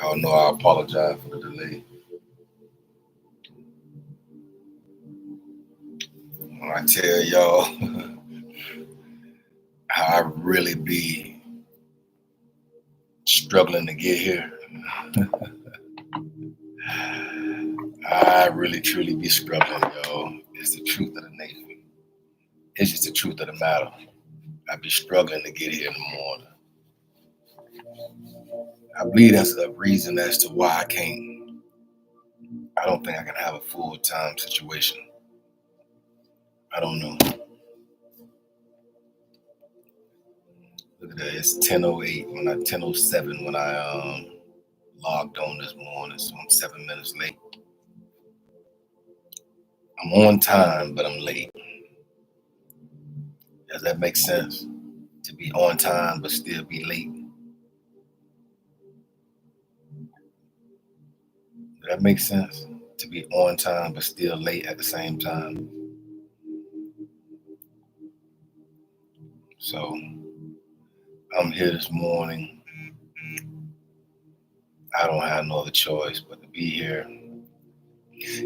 Y'all know I apologize for the delay. When I tell y'all how I really be struggling to get here, I really truly be struggling, y'all. It's the truth of the nation. It's just the truth of the matter. I be struggling to get here in the morning. I believe that's the reason as to why I can't. I don't think I can have a full time situation. I don't know. Look at that. It's 10:08 when I 10:07 when I logged on this morning, so I'm 7 minutes late. I'm on time, but I'm late. Does that make sense? To be on time but still be late. Does that make sense? To be on time but still late at the same time. So I'm here this morning. I don't have no other choice but to be here.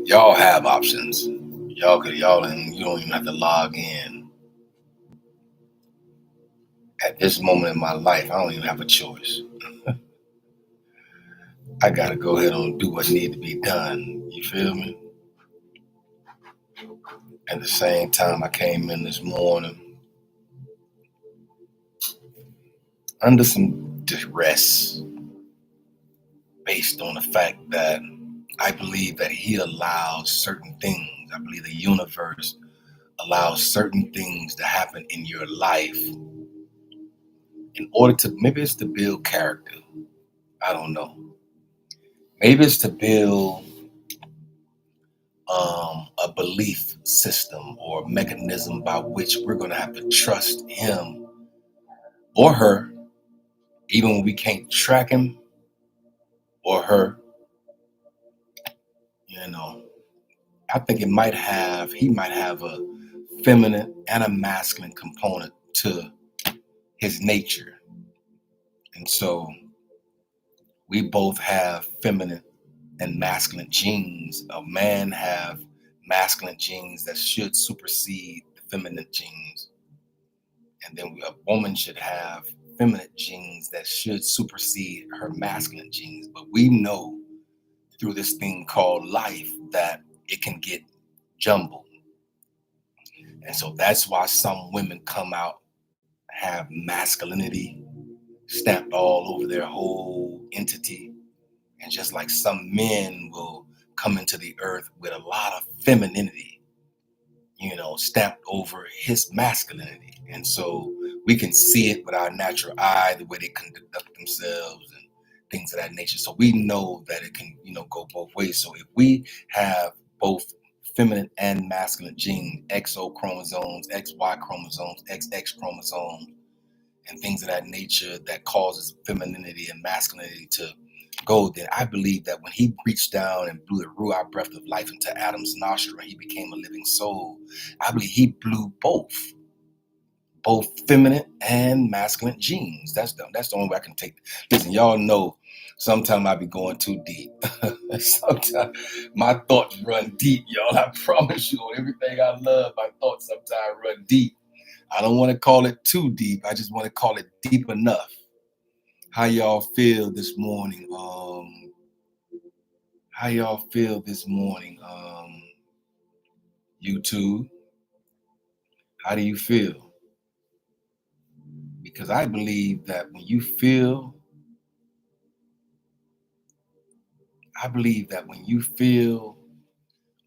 Y'all have options. Y'all and you don't even have to log in. At this moment in my life, I don't even have a choice. I gotta go ahead and do what needs to be done. You feel me? At the same time, I came in this morning under some duress based on the fact that I believe that he allows certain things. I believe the universe allows certain things to happen in your life in order to, maybe it's to build character. I don't know. Maybe it's to build a belief system or mechanism by which we're going to have to trust him or her, even when we can't track him or her. You know, I think he might have a feminine and a masculine component to his nature. And so we both have feminine and masculine genes. A man have masculine genes that should supersede the feminine genes. And then a woman should have feminine genes that should supersede her masculine genes. But we know through this thing called life that it can get jumbled. And so that's why some women come out, have masculinity stamped all over their whole entity. And just like some men will come into the earth with a lot of femininity, stamped over his masculinity. And so we can see it with our natural eye, the way they conduct themselves and things of that nature. So we know that it can, go both ways. So if we have both feminine and masculine genes, XO chromosomes, XY chromosomes, XX chromosomes, and things of that nature that causes femininity and masculinity to go, then I believe that when he reached down and blew the Ruach breath of life into Adam's nostril and he became a living soul, I believe he blew both feminine and masculine genes. That's the only way I can take it. Listen, y'all know sometimes I be going too deep. Sometimes my thoughts run deep, y'all. I promise you, on everything I love, my thoughts sometimes run deep. I don't want to call it too deep. I just want to call it deep enough. How y'all feel this morning? How y'all feel this morning? YouTube, how do you feel? Because I believe that when you feel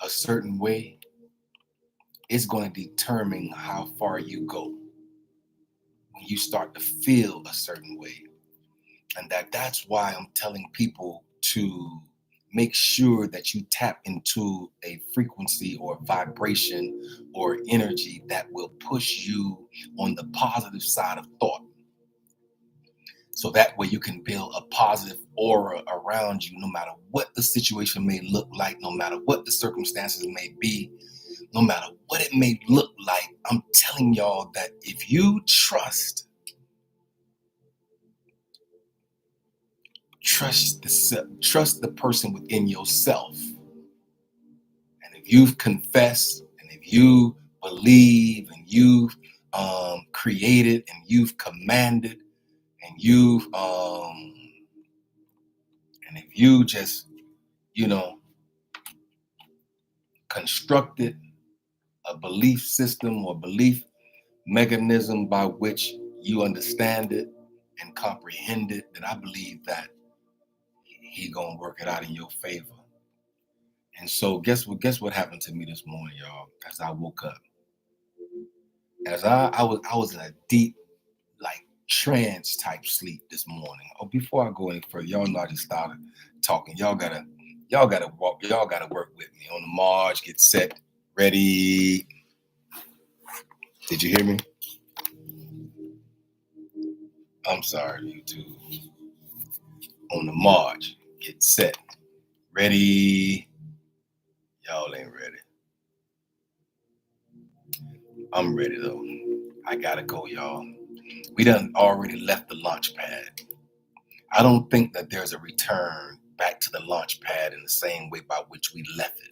a certain way, it's going to determine how far you go. When you start to feel a certain way. And that's why I'm telling people to make sure that you tap into a frequency or vibration or energy that will push you on the positive side of thought. So that way you can build a positive aura around you, no matter what the situation may look like, no matter what the circumstances may be, no matter what it may look like. I'm telling y'all that if you trust trust the person within yourself. And if you've confessed, and if you believe, and you've created, and you've commanded, and and if you just, you know, constructed a belief system or belief mechanism by which you understand it and comprehend it, then I believe that he gonna work it out in your favor. And so guess what happened to me this morning, y'all, as I woke up. As I was in a deep, like, trance type sleep this morning. Oh, before I go any further, y'all know I just started talking. Y'all gotta work with me. On the march, get set, ready. Did you hear me? I'm sorry, YouTube. On the march, get set, ready. Y'all ain't ready. I'm ready though. I gotta go, y'all. We done already left the launch pad. I don't think that there's a return back to the launch pad in the same way by which we left it.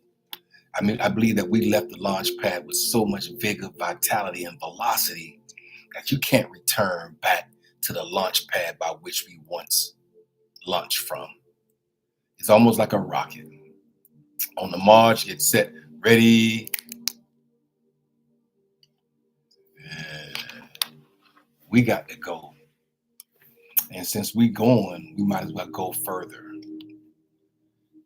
I mean, I believe that we left the launch pad with so much vigor, vitality, and velocity that you can't return back to the launch pad by which we once launched from. It's almost like a rocket. On the march, get set, ready. We got to go. And since we going, we might as well go further.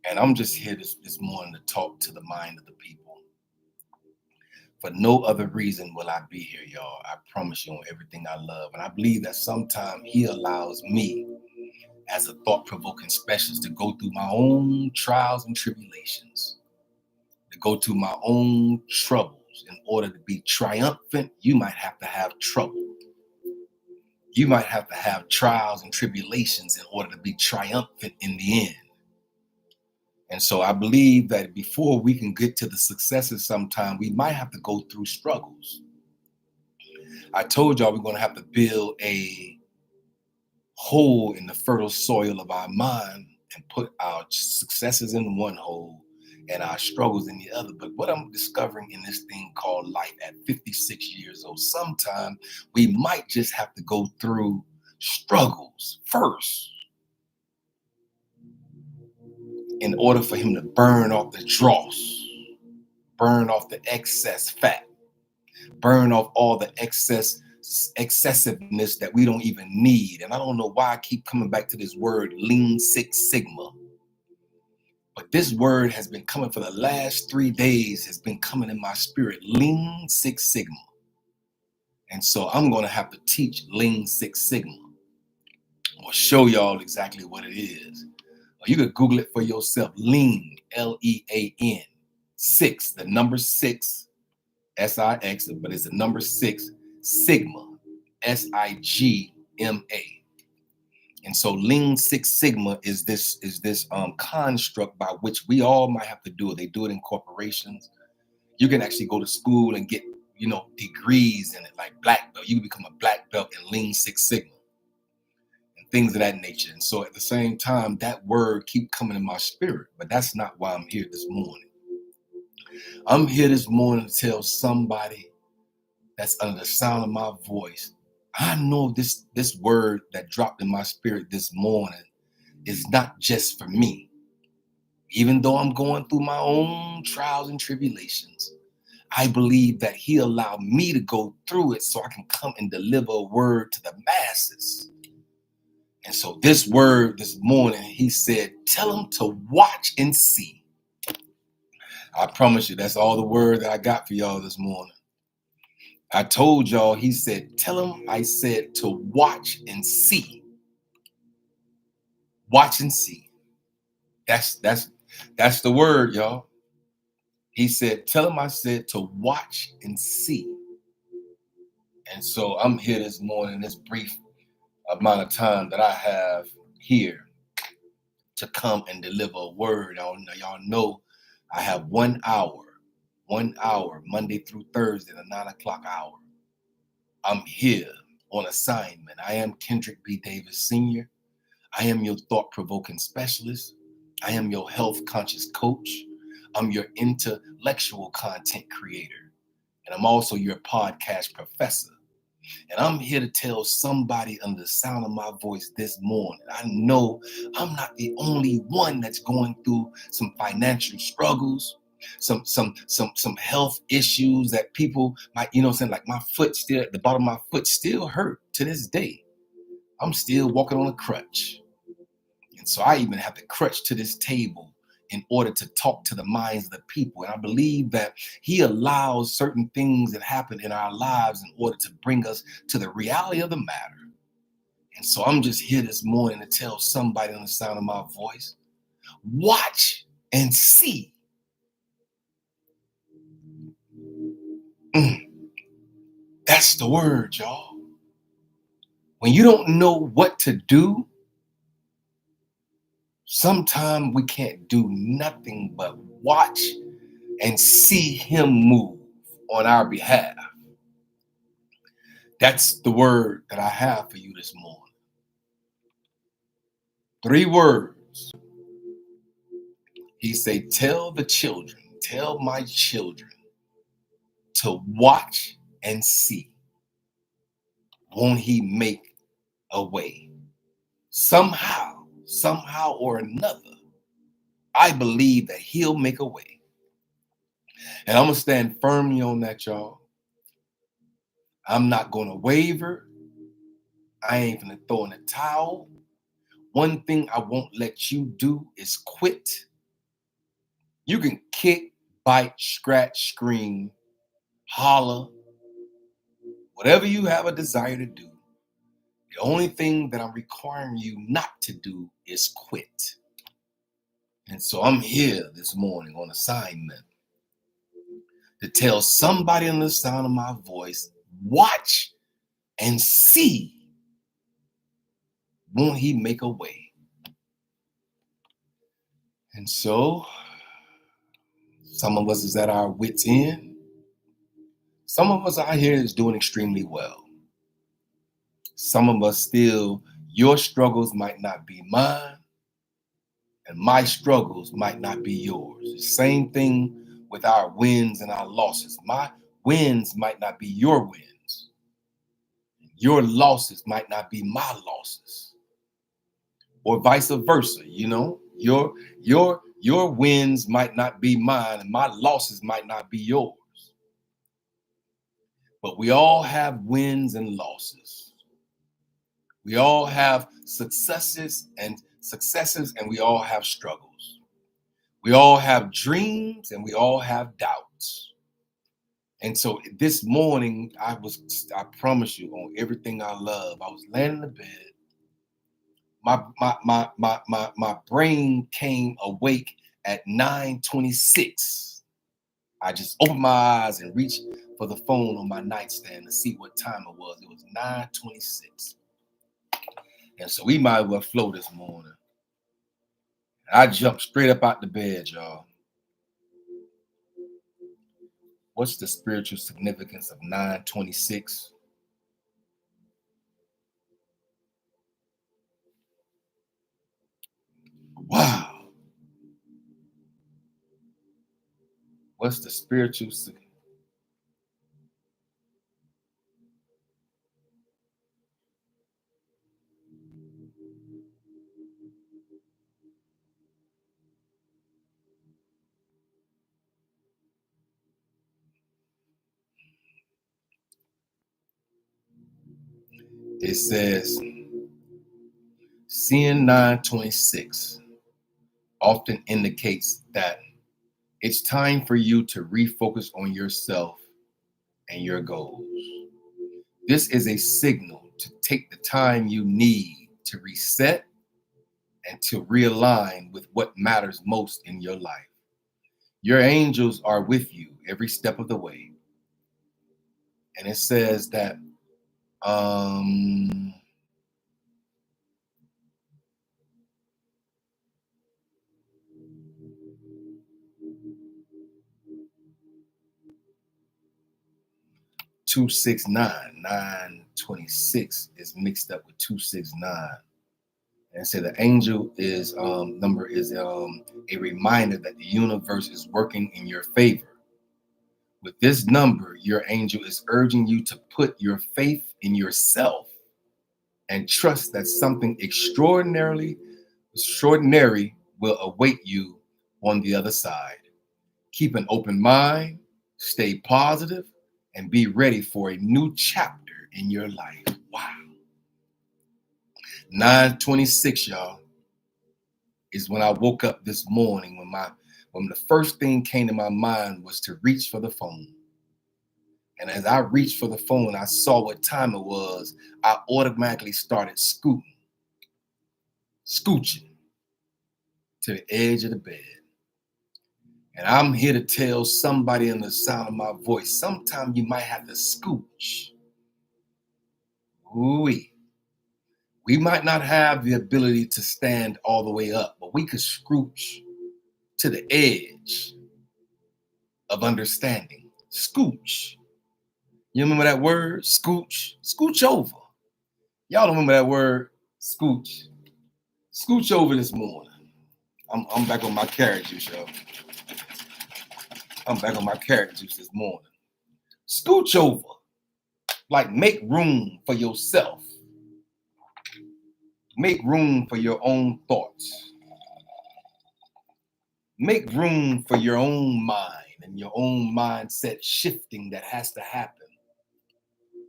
And I'm just here this morning to talk to the mind of the people. For no other reason will I be here, y'all. I promise you on everything I love. And I believe that sometimes he allows me as a thought-provoking specialist to go through my own trials and tribulations, to go through my own troubles. In order to be triumphant, you might have to have trouble. You might have to have trials and tribulations in order to be triumphant in the end. And so I believe that before we can get to the successes sometime, we might have to go through struggles. I told y'all we're going to have to build a hole in the fertile soil of our mind and put our successes in one hole and our struggles in the other. But what I'm discovering in this thing called life at 56 years old, sometime we might just have to go through struggles first in order for him to burn off the dross, burn off the excess fat, burn off all the excessiveness that we don't even need. And I don't know why I keep coming back to this word Lean Six Sigma. But this word has been coming for the last 3 days, has been coming in my spirit, Lean Six Sigma. And so I'm going to have to teach Lean Six Sigma. Or show y'all exactly what it is. Or you could Google it for yourself. Lean, Lean, 6, the number 6, SIX, but it's the number 6, Sigma, SIGMA. And so Lean Six Sigma is this construct by which we all might have to do it. They do it in corporations. You can actually go to school and get, degrees in it, like black belt. You can become a black belt in Lean Six Sigma and things of that nature. And so at the same time, that word keep coming in my spirit, but that's not why I'm here this morning. I'm here this morning to tell somebody that's under the sound of my voice, I know this word that dropped in my spirit this morning is not just for me. Even though I'm going through my own trials and tribulations, I believe that he allowed me to go through it so I can come and deliver a word to the masses. And so this word this morning, he said, tell them to watch and see. I promise you, that's all the word that I got for y'all this morning. I told y'all, he said, tell him I said to watch and see. Watch and see. That's the word, y'all. He said, tell him I said to watch and see. And so I'm here this morning, this brief amount of time that I have here to come and deliver a word. Y'all know I have 1 hour, Monday through Thursday, the 9 o'clock hour. I'm here on assignment. I am Kendrick B. Davis Sr. I am your thought-provoking specialist. I am your health-conscious coach. I'm your intellectual content creator. And I'm also your podcast professor. And I'm here to tell somebody under the sound of my voice this morning. I know I'm not the only one that's going through some financial struggles, some health issues that people might, saying, like my foot still, the bottom of my foot still hurt to this day. I'm still walking on a crutch. And so I even have to crutch to this table in order to talk to the minds of the people. And I believe that he allows certain things that happen in our lives in order to bring us to the reality of the matter. And so I'm just here this morning to tell somebody on the sound of my voice, watch and see. That's the word, y'all. When you don't know what to do, sometimes we can't do nothing but watch and see him move on our behalf. That's the word that I have for you this morning. 3 words. He said, tell my children to watch and see. Won't he make a way? Somehow or another, I believe that he'll make a way. And I'm going to stand firmly on that, y'all. I'm not going to waver. I ain't going to throw in the towel. One thing I won't let you do is quit. You can kick, bite, scratch, scream, holler, whatever you have a desire to do. The only thing that I'm requiring you not to do is quit. And so I'm here this morning on assignment to tell somebody on the sound of my voice, watch and see. Won't he make a way? And so some of us is at our wits' end. Some of us out here is doing extremely well. Some of us still, your struggles might not be mine, and my struggles might not be yours. The same thing with our wins and our losses. My wins might not be your wins. Your losses might not be my losses. Or vice versa, Your wins might not be mine, and my losses might not be yours. But we all have wins and losses. We all have successes, and we all have struggles. We all have dreams, and we all have doubts. And so this morning, I promise you, on everything I love, I was laying in the bed. My brain came awake at 9:26. I just opened my eyes and reached for the phone on my nightstand to see what time it was. It was 9:26. And so we might as well flow this morning. I jumped straight up out the bed, y'all. What's the spiritual significance of 9:26? Wow. What's the spiritual significance? It says, seeing 9:26 often indicates that it's time for you to refocus on yourself and your goals. This is a signal to take the time you need to reset and to realign with what matters most in your life. Your angels are with you every step of the way. And it says that 269, 9:26 is mixed up with 269. And say the angel is number is a reminder that the universe is working in your favor. With this number, your angel is urging you to put your faith in yourself and trust that something extraordinary will await you on the other side. Keep an open mind, stay positive, and be ready for a new chapter in your life. Wow. 9:26, y'all, is when I woke up this morning when the first thing came to my mind was to reach for the phone. And as I reached for the phone, I saw what time it was. I automatically started scooching to the edge of the bed. And I'm here to tell somebody in the sound of my voice, sometimes you might have to scooch. Ooh-wee. We might not have the ability to stand all the way up, but we could scooch to the edge of understanding. Scooch. You remember that word? Scooch. Scooch over. Y'all don't remember that word? Scooch. Scooch over this morning. I'm back on my carrot juice, y'all. I'm back on my carrot juice this morning. Scooch over. Like make room for yourself. Make room for your own thoughts. Make room for your own mind and your own mindset shifting that has to happen.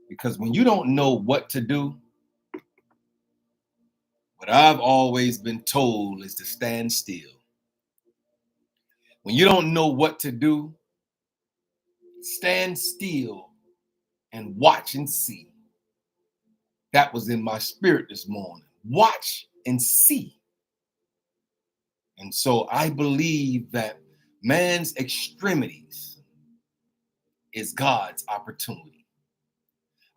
Because when you don't know what to do, what I've always been told is to stand still. When you don't know what to do, stand still and watch and see. That was in my spirit this morning. Watch and see. And so I believe that man's extremities is God's opportunity.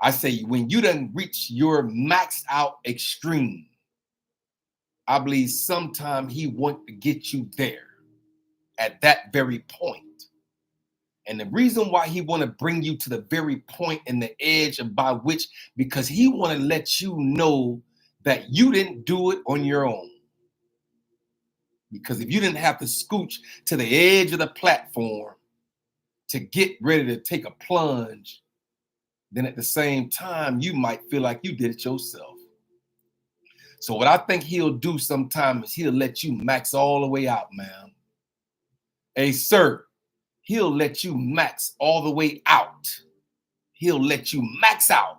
I say when you done reach your maxed out extreme, I believe sometime he want to get you there at that very point. And the reason why he want to bring you to the very point and the edge of by which, because he want to let you know that you didn't do it on your own. Because if you didn't have to scooch to the edge of the platform to get ready to take a plunge, then at the same time, you might feel like you did it yourself. So what I think he'll do sometime is he'll let you max all the way out, man. Hey, sir, he'll let you max all the way out. He'll let you max out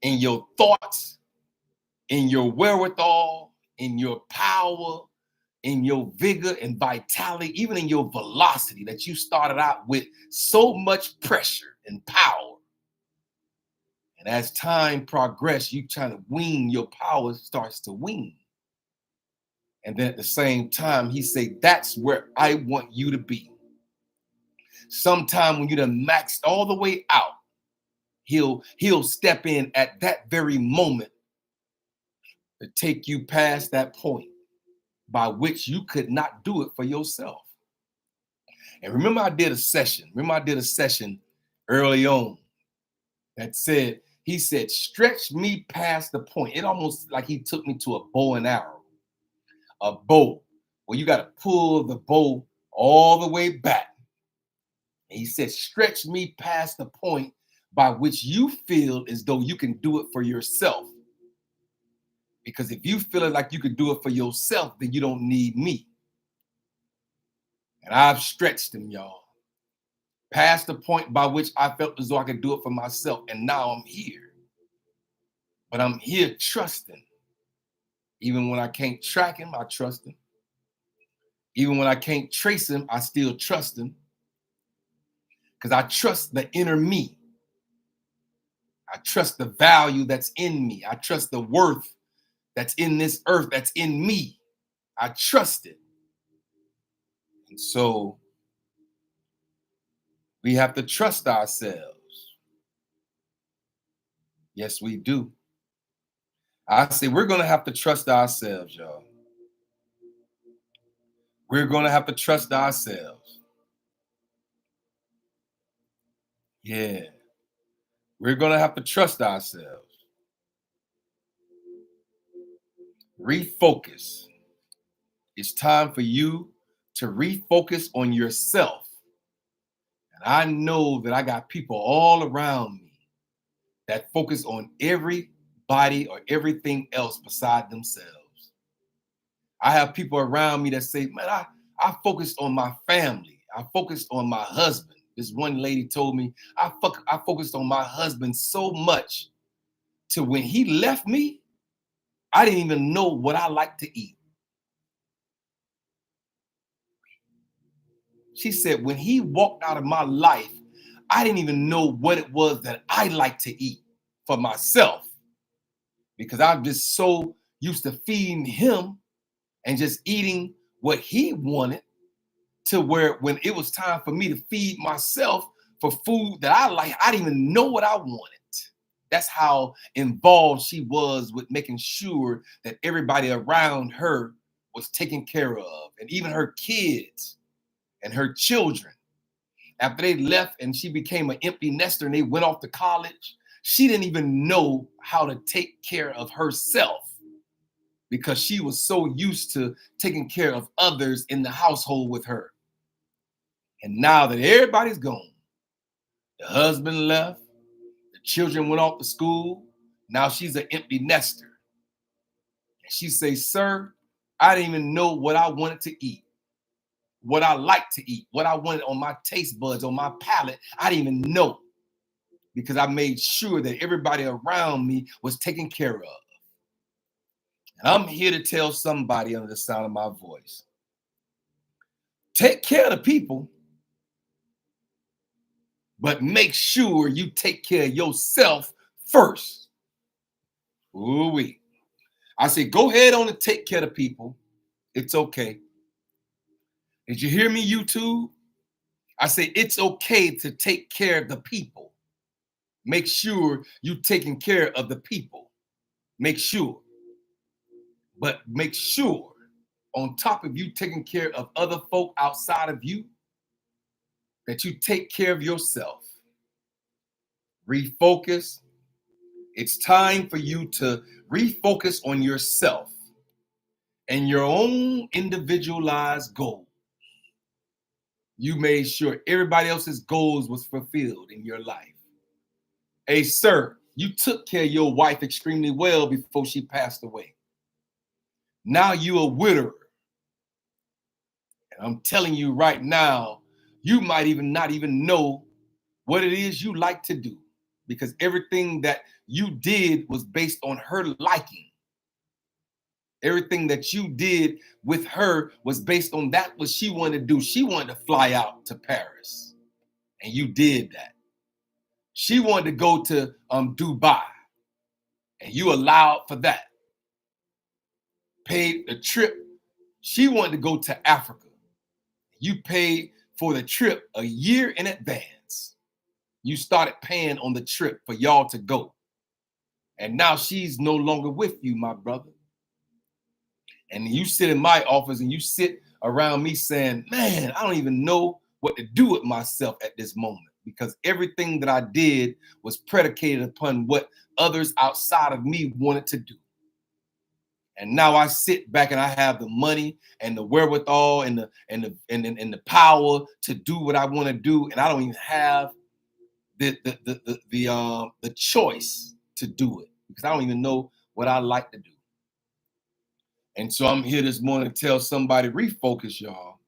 in your thoughts, in your wherewithal, in your power, in your vigor and vitality, even in your velocity that you started out with so much pressure and power. And as time progresses, you trying to wean, your power starts to wean. And then at the same time, he say, that's where I want you to be. Sometime when you done maxed all the way out, he'll step in at that very moment to take you past that point by which you could not do it for yourself. And remember I did a session early on that said, he said, stretch me past the point. It almost like he took me to a bow and arrow, a bow where you got to pull the bow all the way back. And he said, stretch me past the point by which you feel as though you can do it for yourself. Because if you feel like you could do it for yourself, then you don't need me. And I've stretched him, y'all, past the point by which I felt as though I could do it for myself. And now I'm here. But I'm here trusting. Even when I can't track him, I trust him. Even when I can't trace him, I still trust him. Because I trust the inner me. I trust the value that's in me. I trust the worth that's in this earth, that's in me. I trust it. And so we have to trust ourselves. Yes, we do. I say we're going to have to trust ourselves, y'all. We're going to have to trust ourselves. Yeah. We're going to have to trust ourselves. Refocus. It's time for you to refocus on yourself. And I know that I got people all around me that focus on everybody or everything else beside themselves. I have people around me that say, man, I focused on my family. I focused on my husband. This one lady told me, I focused on my husband so much to when he left me, I didn't even know what I like to eat. She said, when he walked out of my life, I didn't even know what it was that I like to eat for myself because I'm just so used to feeding him and just eating what he wanted to where when it was time for me to feed myself for food that I like, I didn't even know what I wanted. That's how involved she was with making sure that everybody around her was taken care of, and even her kids and her children. After they left and she became an empty nester and they went off to college, she didn't even know how to take care of herself because she was so used to taking care of others in the household with her. And now that everybody's gone, the husband left, the children went off to school, now she's an empty nester. And she says, sir, I didn't even know what I wanted to eat, what I like to eat, what I wanted on my taste buds, on my palate. I didn't even know because I made sure that everybody around me was taken care of. And I'm here to tell somebody under the sound of my voice, take care of the people, but make sure you take care of yourself first. Ooh-wee. I say, go ahead on and take care of the people. It's okay. Did you hear me, YouTube? I say, it's okay to take care of the people. Make sure you taking care of the people. Make sure. But make sure on top of you taking care of other folk outside of you, that you take care of yourself. Refocus. It's time for you to refocus on yourself and your own individualized goals. You made sure everybody else's goals was fulfilled in your life. Hey, sir, you took care of your wife extremely well before she passed away. Now you're a widower. And I'm telling you right now, you might even not even know what it is you like to do because everything that you did was based on her liking. Everything that you did with her was based on that what she wanted to do. She wanted to fly out to Paris, and you did that. She wanted to go to Dubai, and you allowed for that. Paid the trip. She wanted to go to Africa. You paid for the trip a year in advance. You started paying on the trip for y'all to go. And now she's no longer with you, my brother. And you sit in my office and you sit around me saying, man, I don't even know what to do with myself at this moment because everything that I did was predicated upon what others outside of me wanted to do. And now I sit back and I have the money and the wherewithal and the power to do what I want to do, and I don't even have the choice to do it because I don't even know what I like to do. And so I'm here this morning to tell somebody, refocus, y'all.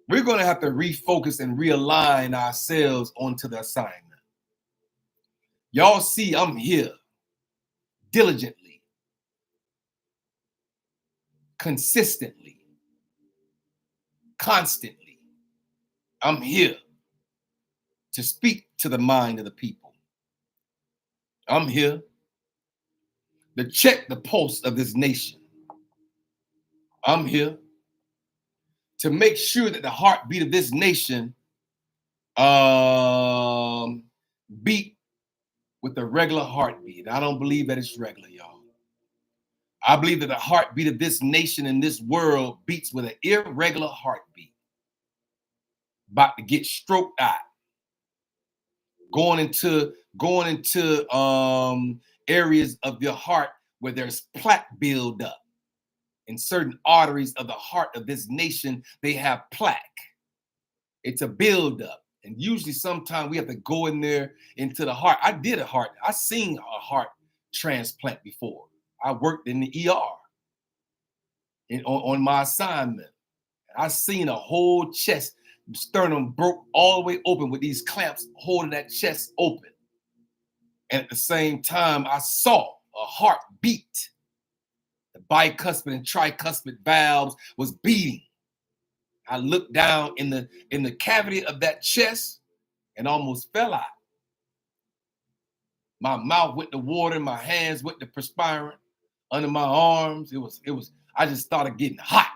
We're going to have to refocus and realign ourselves onto the assignment. Y'all see, I'm here diligently, consistently, constantly. I'm here to speak to the mind of the people. I'm here to check the pulse of this nation. I'm here to make sure that the heartbeat of this nation beat with a regular heartbeat. I don't believe that it's regular, y'all. I believe that the heartbeat of this nation and this world beats with an irregular heartbeat. About to get stroked out. Going into areas of your heart where there's plaque buildup in certain arteries of the heart of this nation. They have plaque. It's a buildup. And usually sometimes we have to go in there into the heart. I did I seen a heart transplant before. I worked in the ER on my assignment. I seen a whole chest, sternum broke all the way open with these clamps holding that chest open. And at the same time, I saw a heart beat. The bicuspid and tricuspid valves was beating. I looked down in the cavity of that chest and almost fell out. My mouth went to water, my hands went to perspiring under my arms. It was, I just started getting hot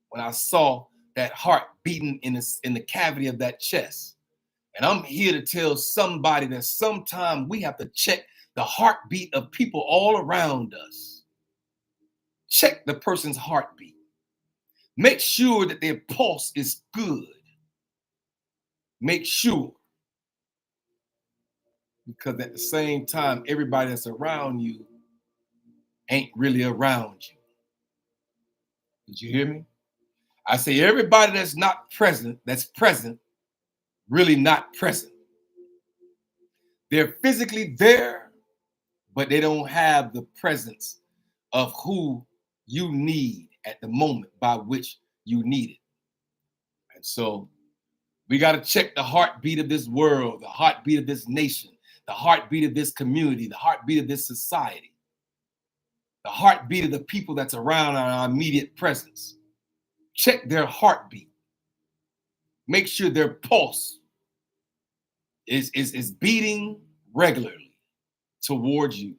when I saw that heart beating in the cavity of that chest. And I'm here to tell somebody that sometimes we have to check the heartbeat of people all around us. Check the person's heartbeat. Make sure that their pulse is good. Make sure. Because at the same time, everybody that's around you ain't really around you. Did you hear me? I say everybody that's not present, that's present, really not present. They're physically there, but they don't have the presence of who you need at the moment by which you need it. And so we got to check the heartbeat of this world, the heartbeat of this nation, the heartbeat of this community, the heartbeat of this society, the heartbeat of the people that's around our immediate presence. Check their heartbeat. Make sure their pulse is beating regularly towards you.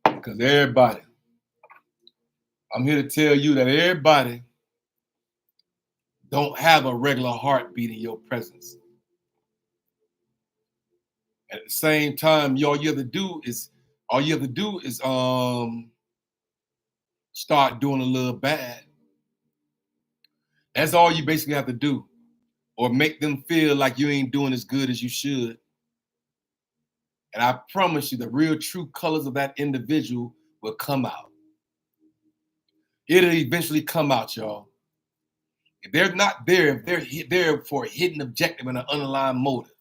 Because everybody, I'm here to tell you that everybody don't have a regular heartbeat in your presence. At the same time, all you have to do is start doing a little bad. That's all you basically have to do. Or make them feel like you ain't doing as good as you should. And I promise you, the real true colors of that individual will come out. It'll eventually come out, y'all. If they're not there, if they're there for a hidden objective and an underlying motive,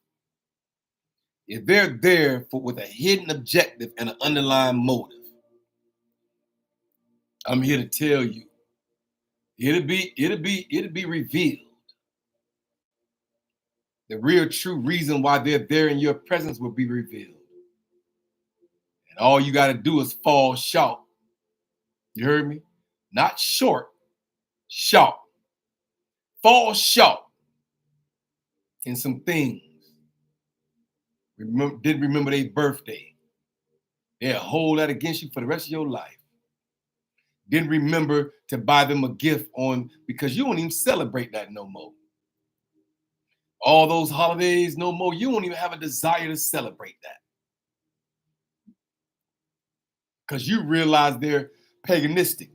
if they're there with a hidden objective and an underlying motive, I'm here to tell you, it'll be revealed. The real true reason why they're there in your presence will be revealed. And all you got to do is fall short. You heard me? Not short, short. Fall short in some things. Didn't remember their birthday. They'll hold that against you for the rest of your life. Didn't remember to buy them a gift because you don't even celebrate that no more. All those holidays no more, you don't even have a desire to celebrate that. Because you realize they're paganistic.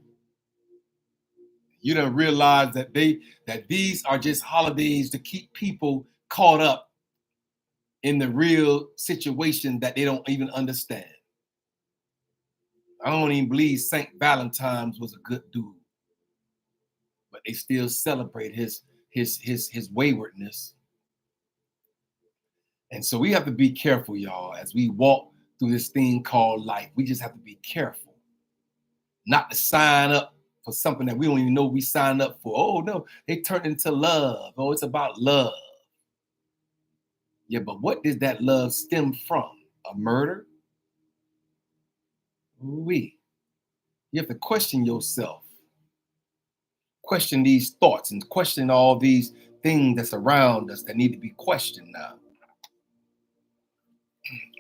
You don't realize that these are just holidays to keep people caught up in the real situation that they don't even understand. I don't even believe St. Valentine's was a good dude, but they still celebrate his waywardness. And so we have to be careful, y'all, as we walk through this thing called life. We just have to be careful not to sign up for something that we don't even know we signed up for. Oh, no, they turned into love. Oh, it's about love. Yeah, but what does that love stem from? A murder? You have to question yourself. Question these thoughts and question all these things that's around us that need to be questioned now.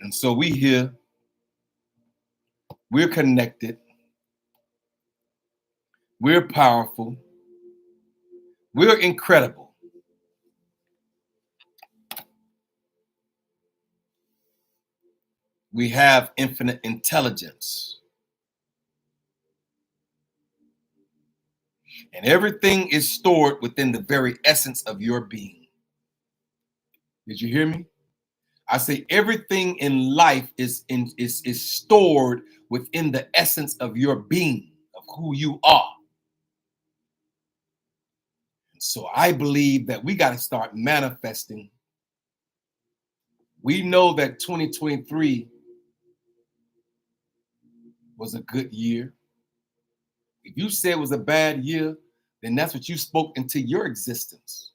And so we here, we're connected, we're powerful, we're incredible. We have infinite intelligence. And everything is stored within the very essence of your being. Did you hear me? I say everything in life is stored within the essence of your being, of who you are. So I believe that we got to start manifesting. We know that 2023 was a good year. If you say it was a bad year, then that's what you spoke into your existence.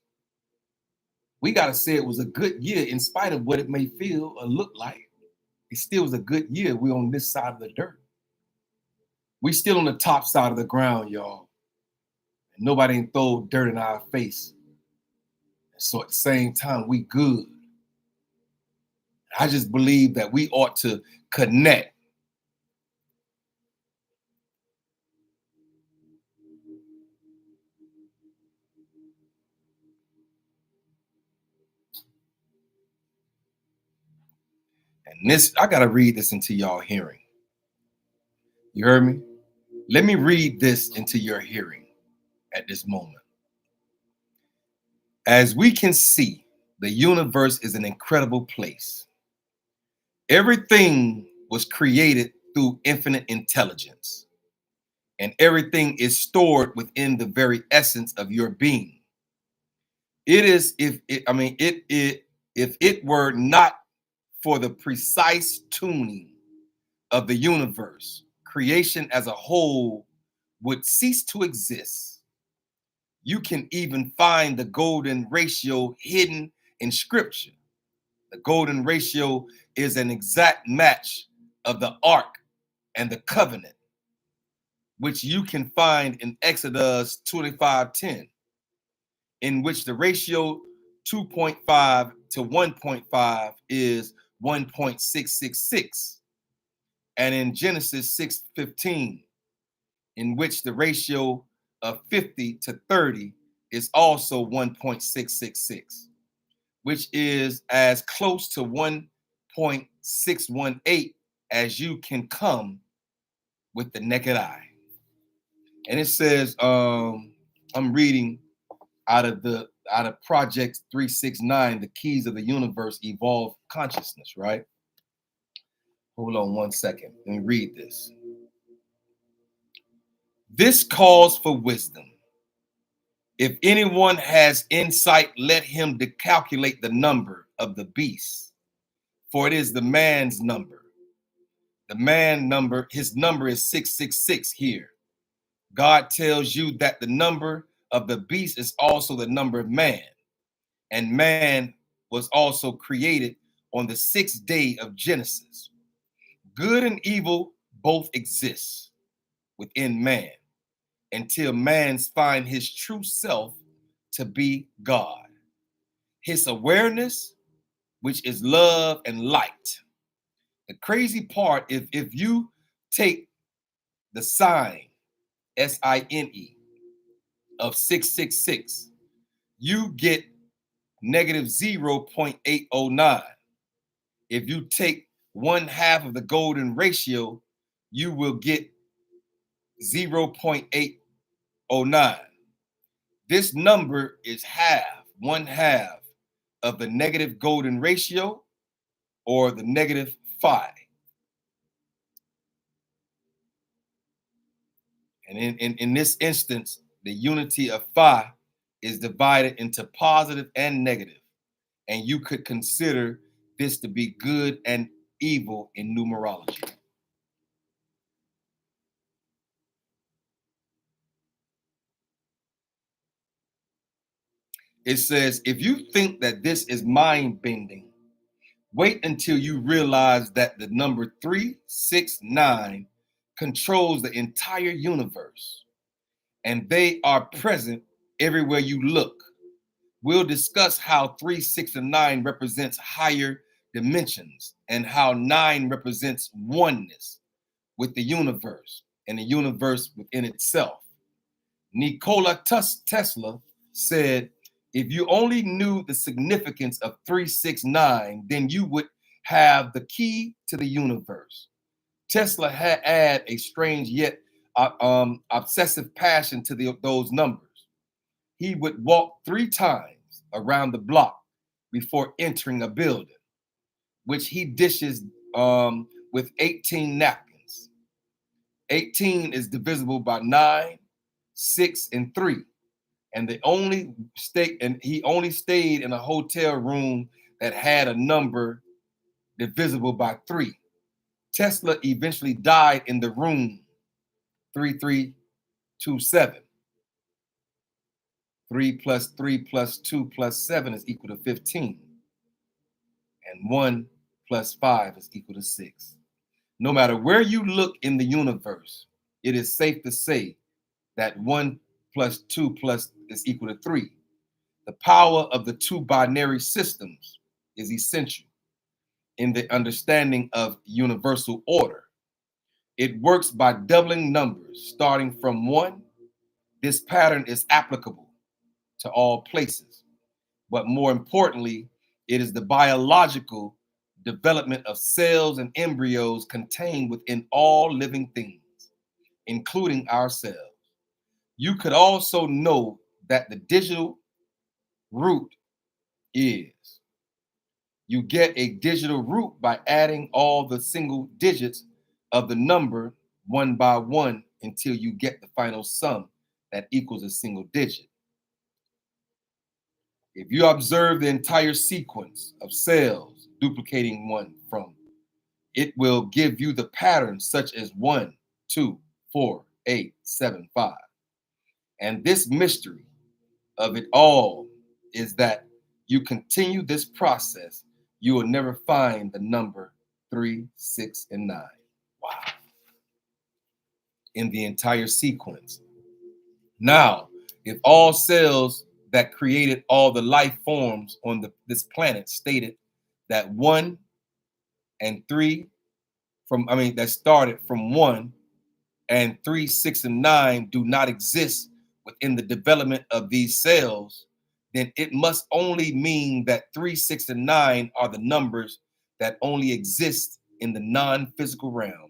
We got to say it was a good year in spite of what it may feel or look like. It still was a good year. We're on this side of the dirt. We still on the top side of the ground, y'all. And nobody ain't throw dirt in our face. So at the same time, we good. I just believe that we ought to connect. And this, I got to read this into y'all hearing. You heard me? Let me read this into your hearing at this moment. As we can see, the universe is an incredible place. Everything was created through infinite intelligence, and everything is stored within the very essence of your being. It is, if it were not for the precise tuning of the universe, creation as a whole would cease to exist. You can even find the golden ratio hidden in scripture. The golden ratio is an exact match of the ark and the covenant, which you can find in Exodus 25:10, in which the ratio 2.5 to 1.5 is 1.666, and in Genesis 6:15, in which the ratio of 50 to 30 is also 1.666, which is as close to 1.618 as you can come with the naked eye. And it says, I'm reading out of Project 369, the keys of the universe, evolve consciousness, right? Hold on one second. Let me read this. This calls for wisdom. If anyone has insight, let him calculate the number of the beast, for it is the man's number. The man number, his number is 666 here. God tells you that the number of the beast is also the number of man, and man was also created on the 6th day of Genesis. Good and evil both exist within man until man finds his true self to be God. His awareness, which is love and light. The crazy part, if you take the sign, SINE, of 666, you get negative 0.809. If you take 1/2 of the golden ratio, you will get 0.809. This number is half, 1/2 of the negative golden ratio, or the negative phi. And in this instance, the unity of phi is divided into positive and negative. And you could consider this to be good and evil in numerology. It says, if you think that this is mind bending, wait until you realize that the number 369 controls the entire universe, and they are present everywhere you look. We'll discuss how 369 represents higher dimensions and how 9 represents oneness with the universe and the universe within itself. Nikola Tesla said, if you only knew the significance of 369, then you would have the key to the universe. Tesla had a strange yet obsessive passion to those numbers. He would walk 3 times around the block before entering a building, which he dishes with 18 napkins. 18 is divisible by 9, 6, and 3. And he only stayed in a hotel room that had a number divisible by 3. Tesla eventually died in the room 3327. 3 plus 3 plus 2 plus 7 is equal to 15. And 1 plus 5 is equal to 6. No matter where you look in the universe, it is safe to say that 1 plus 2 plus is equal to 3. The power of the two binary systems is essential in the understanding of universal order. It works by doubling numbers starting from 1. This pattern is applicable to all places, but more importantly, it is the biological development of cells and embryos contained within all living things, including ourselves. You could also know that the digital root is. You get a digital root by adding all the single digits of the number one by one until you get the final sum that equals a single digit. If you observe the entire sequence of cells duplicating one from, it will give you the pattern such as 1, 2, 4, 8, 7, 5. And this mystery of it all is that you continue this process, you will never find the number 3, 6, and 9. Wow. In the entire sequence. Now, if all cells that created all the life forms on this planet stated that 1 and 3 that started from 1 and 3, 6, and 9 do not exist within the development of these cells, then it must only mean that 3, 6, and 9 are the numbers that only exist in the non-physical realm.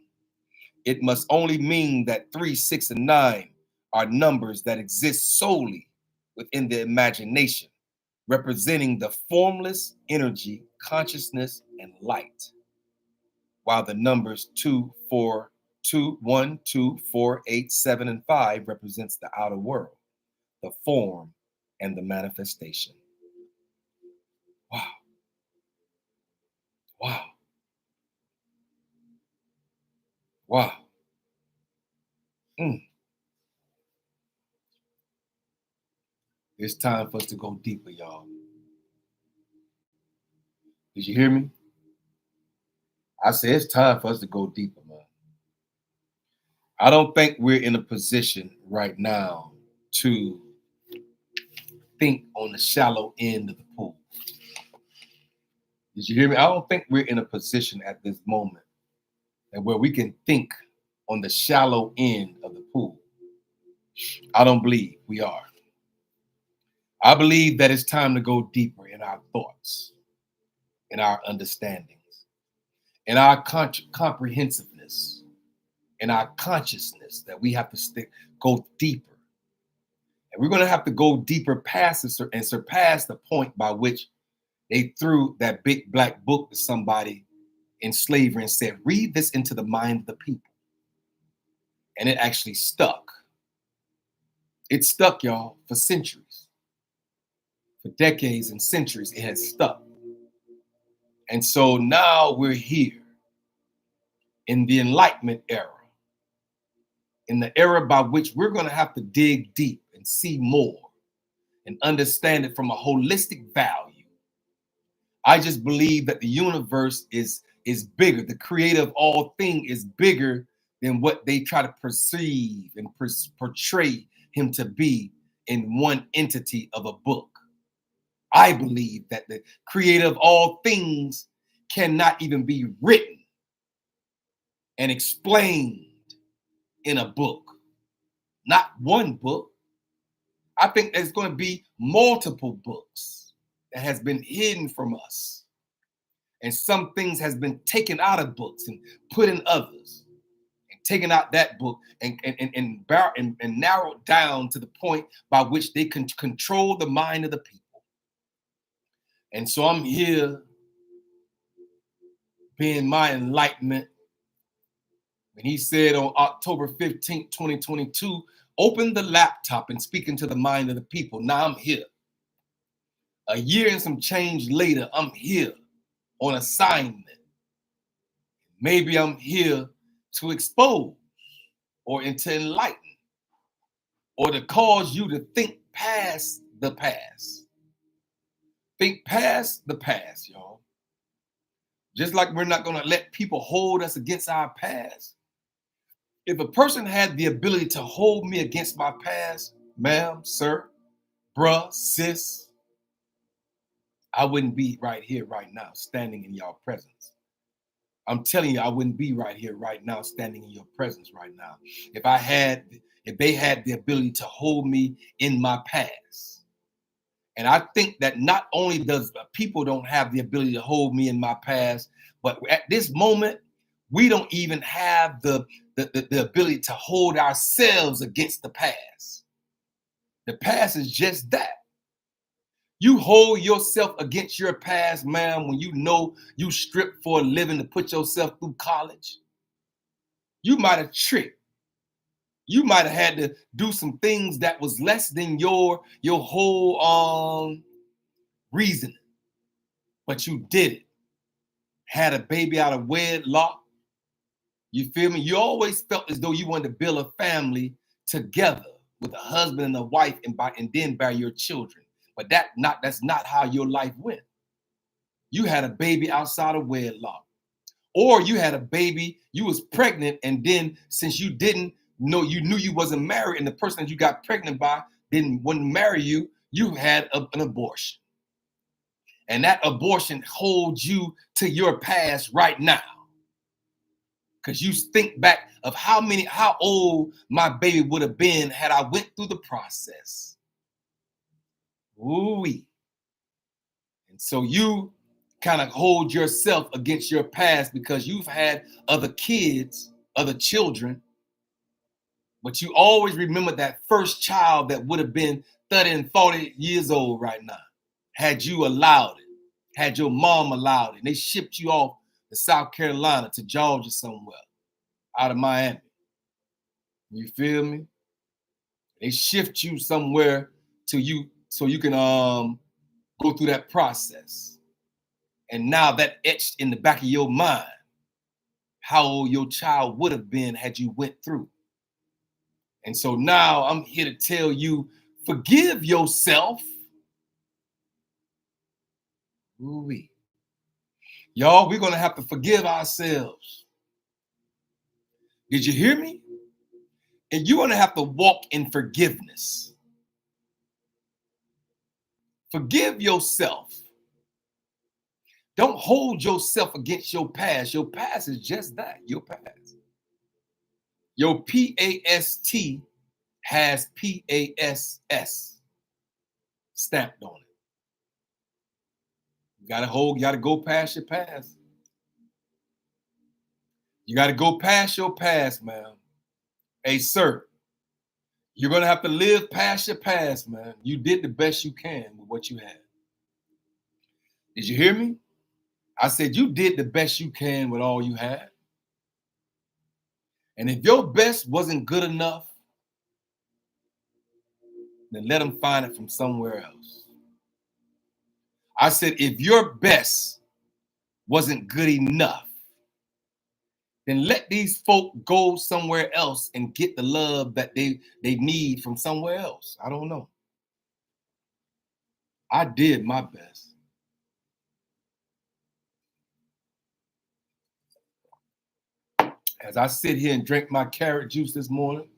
It must only mean that 3, 6, and 9 are numbers that exist solely within the imagination, representing the formless energy, consciousness, and light. While the numbers 2, 4, 2, 1, 2, 4, 8, 7, and 5 represents the outer world, the form, and the manifestation. Wow. Wow. Wow. It's time for us to go deeper, y'all. Did you hear me? I said it's time for us to go deeper, man. I don't think we're in a position right now to think on the shallow end of the pool. Did you hear me? I don't think we're in a position at this moment and where we can think on the shallow end of the pool. I don't believe we are. I believe that it's time to go deeper in our thoughts, in our understandings, in our comprehensiveness, in our consciousness, that we have to go deeper. And we're going to have to go deeper past and surpass the point by which they threw that big black book to somebody in slavery and said, read this into the mind of the people. And it actually stuck. It stuck, y'all, for centuries. For decades and centuries, it has stuck. And so now we're here in the Enlightenment era, in the era by which we're going to have to dig deep and see more and understand it from a holistic value. I just believe that the universe is bigger. The creator of all things is bigger than what they try to perceive and portray him to be in one entity of a book. I believe that the creator of all things cannot even be written and explained in a book. Not one book. I think there's going to be multiple books that has been hidden from us. And some things has been taken out of books and put in others. And taken out that book and narrowed down to the point by which they can control the mind of the people. And so I'm here being my enlightenment. When he said on October 15th, 2022, open the laptop and speak into the mind of the people. Now I'm here. A year and some change later, I'm here on assignment. Maybe I'm here to expose or to enlighten or to cause you to think past the past. Think past the past, y'all. Just like we're not going to let people hold us against our past. If a person had the ability to hold me against my past, ma'am, sir, bruh, sis, I wouldn't be right here, right now, standing in y'all presence. I'm telling you, I wouldn't be right here, right now, standing in your presence right now. If they had the ability to hold me in my past. And I think that not only does people don't have the ability to hold me in my past, but at this moment, we don't even have the ability to hold ourselves against the past. The past is just that. You hold yourself against your past, ma'am, when you know you stripped for a living to put yourself through college. You might have tricked. You might have had to do some things that was less than your whole reasoning, but you did it. Had a baby out of wedlock. You feel me? You always felt as though you wanted to build a family together with a husband and a wife and then bear your children. But that's not how your life went. You had a baby outside of wedlock. Or you had a baby, you was pregnant, and then since you didn't know, you knew you wasn't married, and the person that you got pregnant by wouldn't marry you, you had an abortion. And that abortion holds you to your past right now. Because you think back of how old my baby would have been had I went through the process. Ooh-wee. And so you kind of hold yourself against your past because you've had other kids, other children, but you always remember that first child that would have been 30 and 40 years old right now. Had you allowed it, had your mom allowed it, and they shipped you off to South Carolina, to Georgia somewhere, out of Miami. You feel me? They shift you somewhere so you can go through that process. And now that etched in the back of your mind how old your child would have been had you went through. And so now I'm here to tell you, forgive yourself. Ooh-wee. Y'all, we're going to have to forgive ourselves. Did you hear me? And you're going to have to walk in forgiveness. Forgive yourself. Don't hold yourself against your past. Your past is just that, your past. Your PAST has PASS stamped on it. You got to go past your past. You got to go past your past, man. Hey, sir, you're going to have to live past your past, man. You did the best you can with what you had. Did you hear me? I said you did the best you can with all you had. And if your best wasn't good enough, then let them find it from somewhere else. I said, if your best wasn't good enough, then let these folk go somewhere else and get the love that they need from somewhere else. I don't know. I did my best. As I sit here and drink my carrot juice this morning,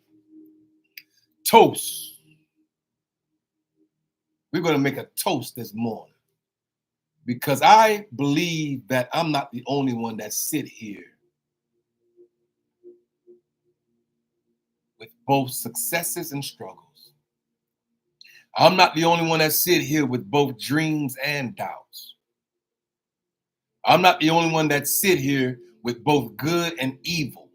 toast. We're going to make a toast this morning because I believe that I'm not the only one that sit here with both successes and struggles. I'm not the only one that sit here with both dreams and doubts. I'm not the only one that sit here with both good and evil.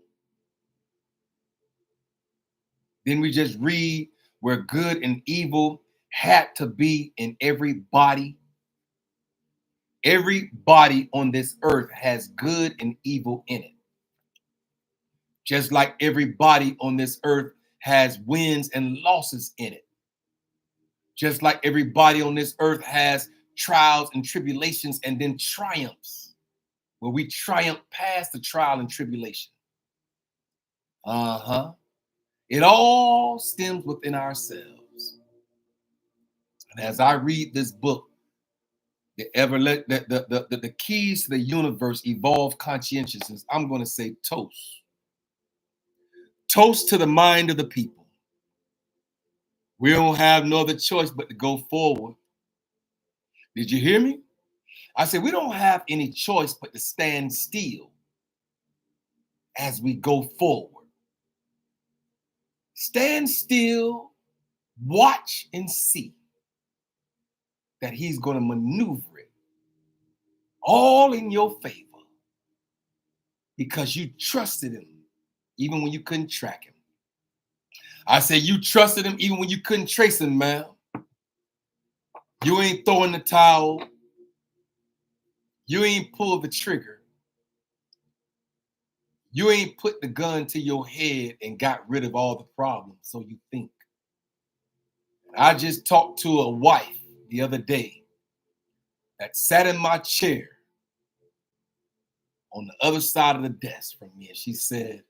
Then we just read where good and evil had to be in every body Everybody on this earth has good and evil in it. Just like everybody on this earth has wins and losses in it. Just like everybody on this earth has trials and tribulations and then triumphs, where we triumph past the trial and tribulation. It all stems within ourselves. And as I read this book, the keys to the universe, evolve conscientiousness, I'm going to say toast. Toast to the mind of the people. We don't have no other choice but to go forward. Did you hear me? I said we don't have any choice but to stand still as we go forward. Stand still, watch and see that he's going to maneuver it all in your favor because you trusted him even when you couldn't track him. I said you trusted him even when you couldn't trace him, man. You ain't throwing the towel. You ain't pulled the trigger. You ain't put the gun to your head and got rid of all the problems, so you think. I just talked to a wife the other day that sat in my chair on the other side of the desk from me, and she said,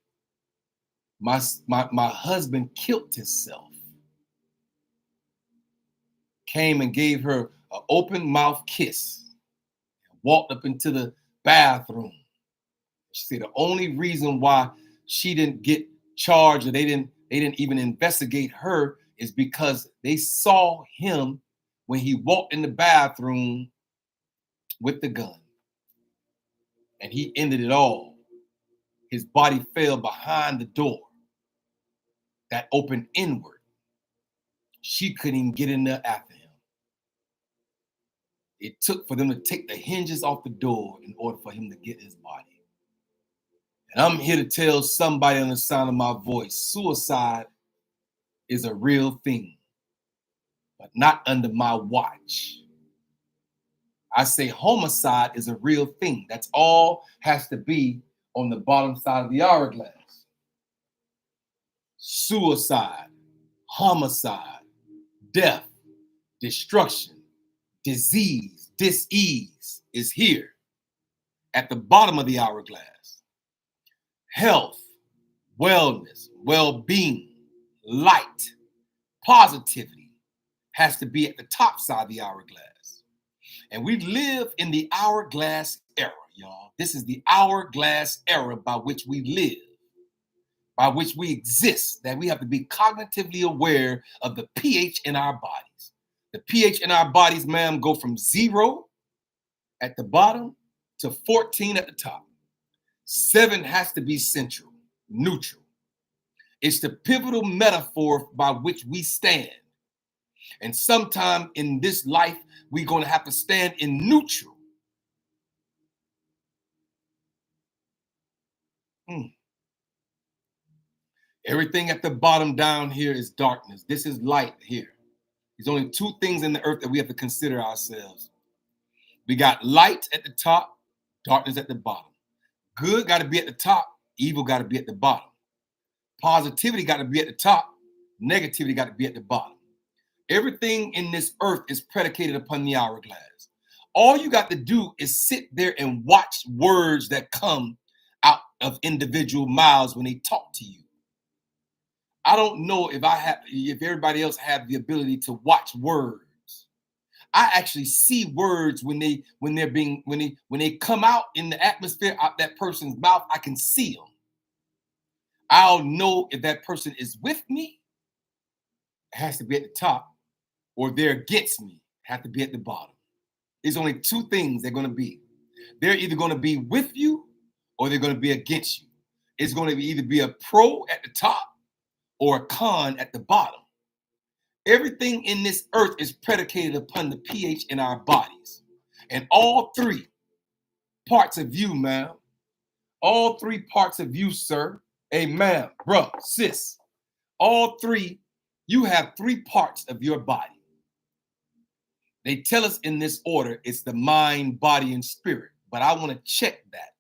my husband killed himself. Came and gave her an open mouth kiss, walked up into the bathroom. She said the only reason why she didn't get charged or they didn't even investigate her is because they saw him when he walked in the bathroom with the gun. And he ended it all. His body fell behind the door that opened inward. She couldn't even get in there after him. It took for them to take the hinges off the door in order for him to get his body. And I'm here to tell somebody on the sound of my voice, suicide is a real thing, but not under my watch. I say homicide is a real thing. That's all has to be on the bottom side of the hourglass. Suicide, homicide, death, destruction, disease, dis-ease is here at the bottom of the hourglass. Health, wellness, well-being, light, positivity has to be at the top side of the hourglass. And we live in the hourglass era, y'all. This is the hourglass era by which we live, by which we exist, that we have to be cognitively aware of the pH in our bodies. The pH in our bodies, ma'am, go from 0 at the bottom to 14 at the top. 7 has to be central, neutral. It's the pivotal metaphor by which we stand. And sometime in this life, we're going to have to stand in neutral. Everything at the bottom down here is darkness. This is light here. There's only 2 things in the earth that we have to consider ourselves. We got light at the top, darkness at the bottom. Good got to be at the top, evil got to be at the bottom. Positivity got to be at the top, negativity got to be at the bottom. Everything in this earth is predicated upon the hourglass. All you got to do is sit there and watch words that come out of individual mouths when they talk to you. I don't know if everybody else have the ability to watch words. I actually see words when they come out in the atmosphere out that person's mouth. I can see them. I'll know if that person is with me. It has to be at the top, or they're against me. Have to be at the bottom. There's only 2 things they're going to be. They're either going to be with you or they're going to be against you. It's going to either be a pro at the top or a con at the bottom. Everything in this earth is predicated upon the pH in our bodies. And all 3 parts of you, ma'am, all 3 parts of you, sir, hey, ma'am, bro, sis, all 3, you have 3 parts of your body. They tell us in this order, it's the mind, body, and spirit. But I want to check that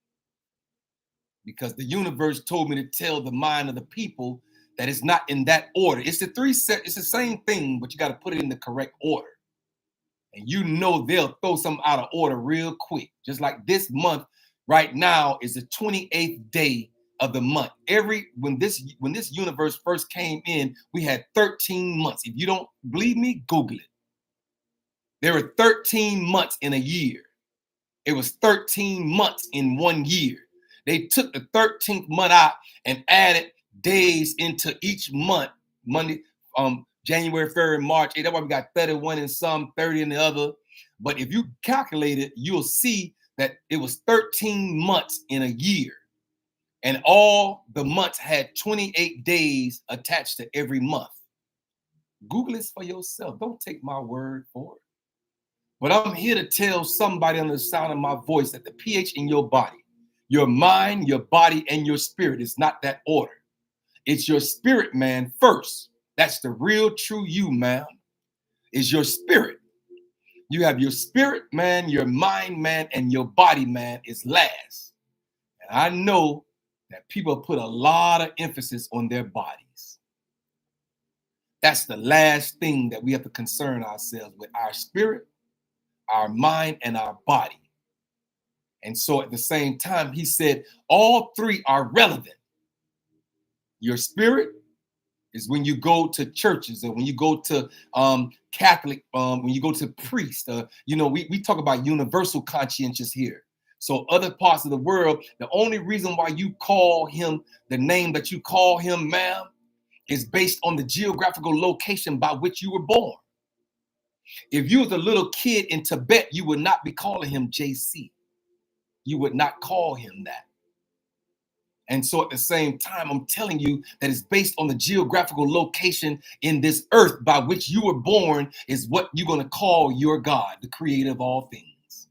because the universe told me to tell the mind of the people that it's not in that order. It's it's the same thing, but you got to put it in the correct order. And you know they'll throw something out of order real quick. Just like this month right now is the 28th day of the month. When this universe first came in, we had 13 months. If you don't believe me, Google it. There were 13 months in a year. It was 13 months in 1 year. They took the 13th month out and added days into each month. Monday, January, February, March. That's why we got 31 in some, 30 in the other. But if you calculate it, you'll see that it was 13 months in a year. And all the months had 28 days attached to every month. Google this for yourself. Don't take my word for it. But I'm here to tell somebody on the sound of my voice that the pH in your body, your mind, your body, and your spirit is not that order. It's your spirit, man, first. That's the real true you, man, is your spirit. You have your spirit, man, your mind, man, and your body, man, is last. And I know that people put a lot of emphasis on their bodies. That's the last thing that we have to concern ourselves with, our spirit, our mind, and our body. And so at the same time, he said all three are relevant. Your spirit is when you go to churches or when you go to Catholic, when you go to priests. We talk about universal conscientious here. So other parts of the world, the only reason why you call him the name that you call him, ma'am, is based on the geographical location by which you were born. If you was a little kid in Tibet, you would not be calling him JC. You would not call him that. And so at the same time, I'm telling you that it's based on the geographical location in this earth by which you were born is what you're going to call your God, the creator of all things.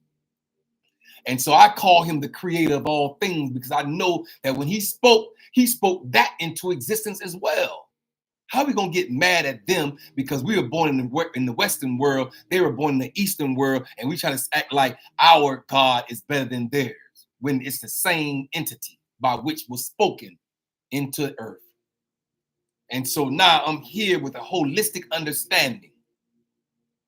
And so I call him the creator of all things because I know that when he spoke that into existence as well. How are we going to get mad at them because we were born in the Western world, they were born in the Eastern world, and we try to act like our God is better than theirs when it's the same entity by which was spoken into earth. And so now I'm here with a holistic understanding.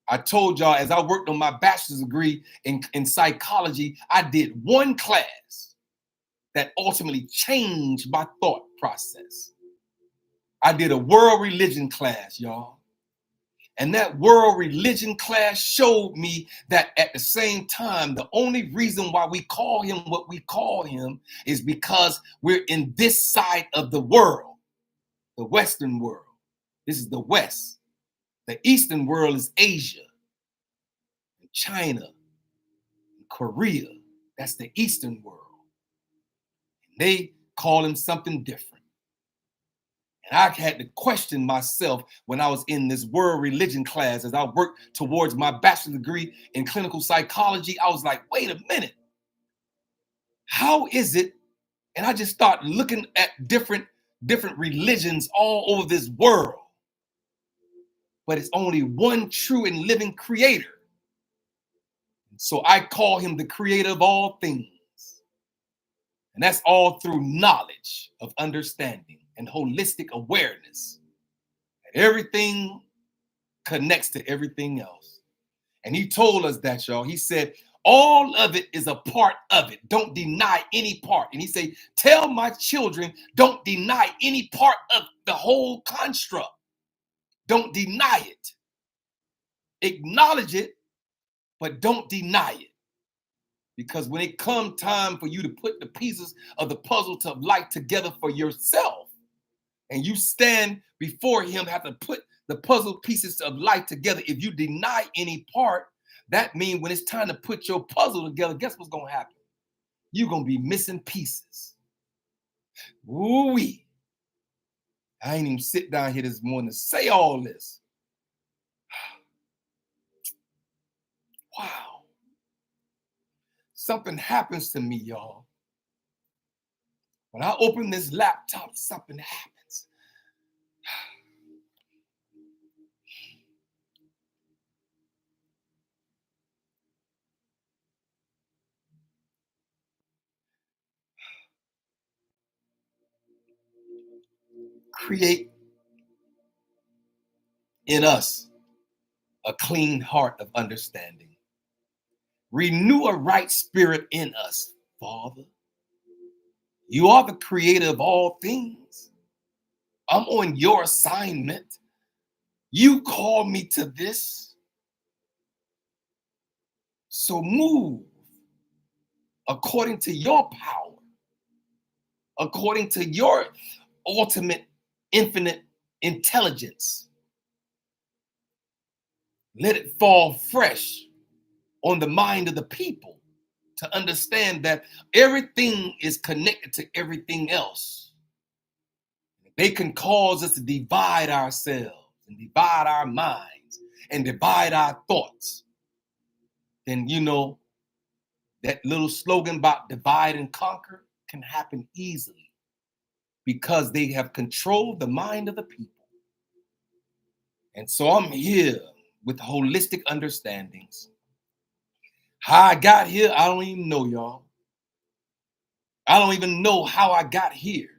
I told y'all as I worked on my bachelor's degree in psychology, I did one class that ultimately changed my thought process. I did a world religion class, y'all. And that world religion class showed me that at the same time, the only reason why we call him what we call him is because we're in this side of the world, the Western world. This is the West. The Eastern world is Asia, and China, and Korea. That's the Eastern world. And they call him something different. And I had to question myself when I was in this world religion class as I worked towards my bachelor's degree in clinical psychology. I was like, wait a minute. How is it? And I just started looking at different religions all over this world. But it's only one true and living creator. So I call him the creator of all things. And that's all through knowledge of understanding and holistic awareness. And everything connects to everything else. And he told us that, y'all. He said, all of it is a part of it. Don't deny any part. And he said, tell my children, don't deny any part of the whole construct. Don't deny it. Acknowledge it, but don't deny it. Because when it comes time for you to put the pieces of the puzzle to life together for yourself, and you stand before him, have to put the puzzle pieces of life together. If you deny any part, that means when it's time to put your puzzle together, guess what's going to happen? You're going to be missing pieces. Woo-wee. I ain't even sit down here this morning to say all this. Wow. Something happens to me, y'all. When I open this laptop, something happens. create in us a clean heart of understanding. Renew a right spirit in us, Father. You are the creator of all things. I'm on your assignment. You called me to this. So move according to your power, according to your ultimate, infinite intelligence. Let it fall fresh on the mind of the people to understand that everything is connected to everything else. They can cause us to divide ourselves and divide our minds and divide our thoughts. Then, that little slogan about divide and conquer can happen easily because they have controlled the mind of the people. And so I'm here with holistic understandings. How I got here, I don't even know, y'all. I don't even know how I got here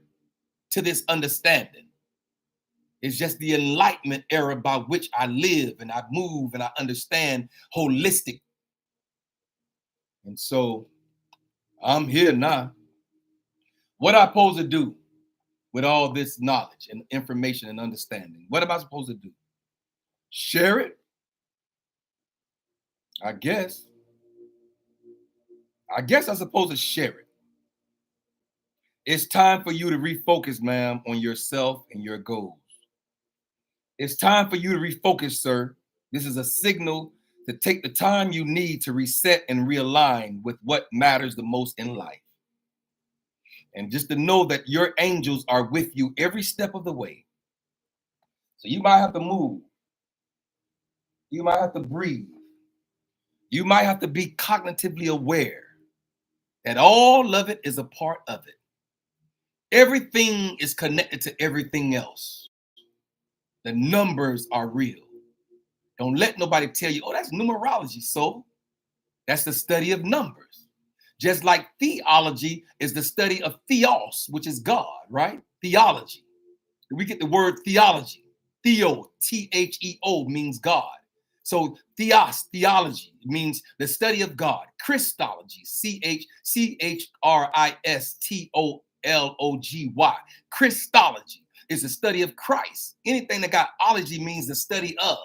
to this understanding. It's just the enlightenment era by which I live and I move and I understand holistic. And so I'm here now. What am I supposed to do with all this knowledge and information and understanding? What am I supposed to do? Share it? I guess I'm supposed to share it. It's time for you to refocus, ma'am, on yourself and your goals. It's time for you to refocus, sir. This is a signal to take the time you need to reset and realign with what matters the most in life. And just to know that your angels are with you every step of the way. So you might have to move. You might have to breathe. You might have to be cognitively aware that all of it is a part of it. Everything is connected to everything else. The numbers are real. Don't let nobody tell you, oh, that's numerology. So that's the study of numbers. Just like theology is the study of theos, which is God, right? Theology. We get the word theology. Theo, Theo, means God. So theos, theology, means the study of God. Christology, Christology. Christology is the study of Christ. Anything that got ology means the study of.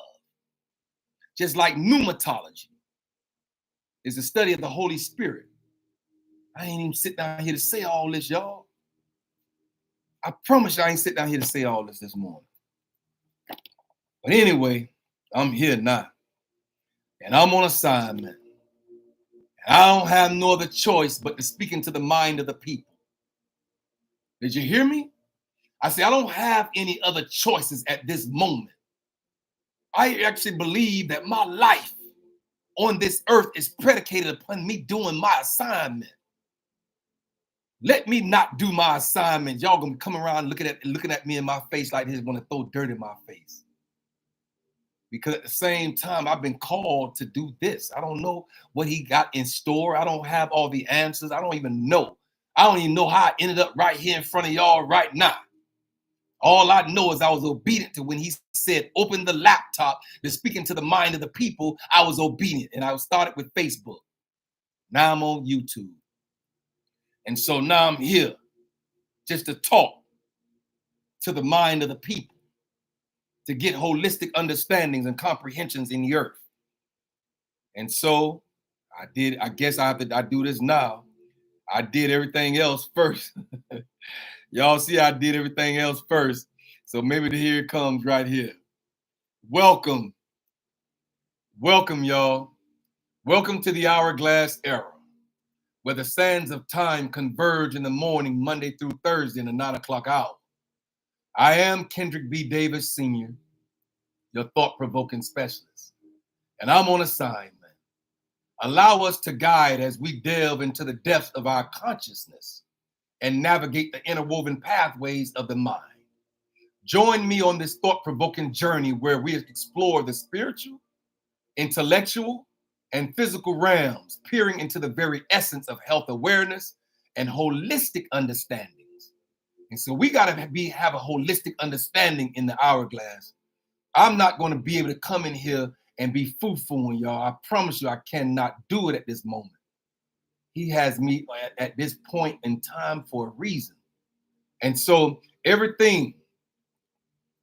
Just like pneumatology is the study of the Holy Spirit. I ain't even sit down here to say all this, y'all. I promise you I ain't sit down here to say all this morning. But anyway, I'm here now. And I'm on assignment. And I don't have no other choice but to speak into the mind of the people. Did you hear me? I say I don't have any other choices at this moment. I actually believe that my life on this earth is predicated upon me doing my assignment. Let me not do my assignment. Y'all gonna come around looking at me in my face like this, want to throw dirt in my face. Because at the same time, I've been called to do this. I don't know what he got in store. I don't have all the answers. I don't even know. I don't even know how I ended up right here in front of y'all right now. All I know is I was obedient to when he said, open the laptop to speak into the mind of the people. I was obedient. And I started with Facebook. Now I'm on YouTube. And so now I'm here just to talk to the mind of the people, to get holistic understandings and comprehensions in the earth. And so I guess I do this now. I did everything else first. Y'all see I did everything else first. So maybe here it comes right here. Welcome. Welcome, y'all. Welcome to the Hourglass Era, where the sands of time converge in the morning, Monday through Thursday in the 9 o'clock hour. I am Kendrick B. Davis, Sr., your thought-provoking specialist, and I'm on assignment. Allow us to guide as we delve into the depths of our consciousness and navigate the interwoven pathways of the mind. Join me on this thought-provoking journey where we explore the spiritual, intellectual, and physical realms, peering into the very essence of health awareness and holistic understandings. And so we got to have a holistic understanding in the hourglass. I'm not going to be able to come in here and be foo-fooing y'all. I promise you I cannot do it at this moment. He has me at this point in time for a reason. And so everything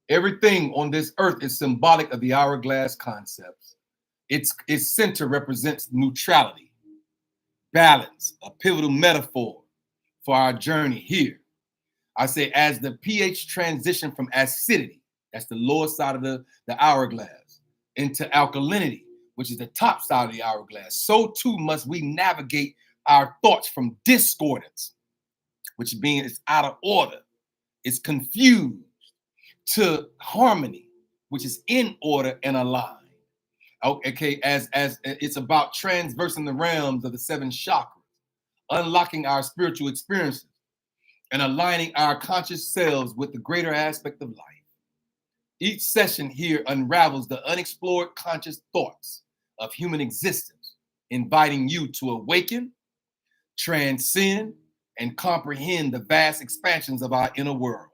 on this earth is symbolic of the hourglass concepts. Its center represents neutrality, balance, a pivotal metaphor for our journey here. I say as the pH transition from acidity, that's the lower side of the hourglass, into alkalinity, which is the top side of the hourglass, so too must we navigate our thoughts from discordance, which means it's out of order, it's confused, to harmony, which is in order and aligned. Okay, as it's about transversing the realms of the 7 chakras, unlocking our spiritual experiences, and aligning our conscious selves with the greater aspect of life. Each session here unravels the unexplored conscious thoughts of human existence, inviting you to awaken, transcend, and comprehend the vast expansions of our inner world.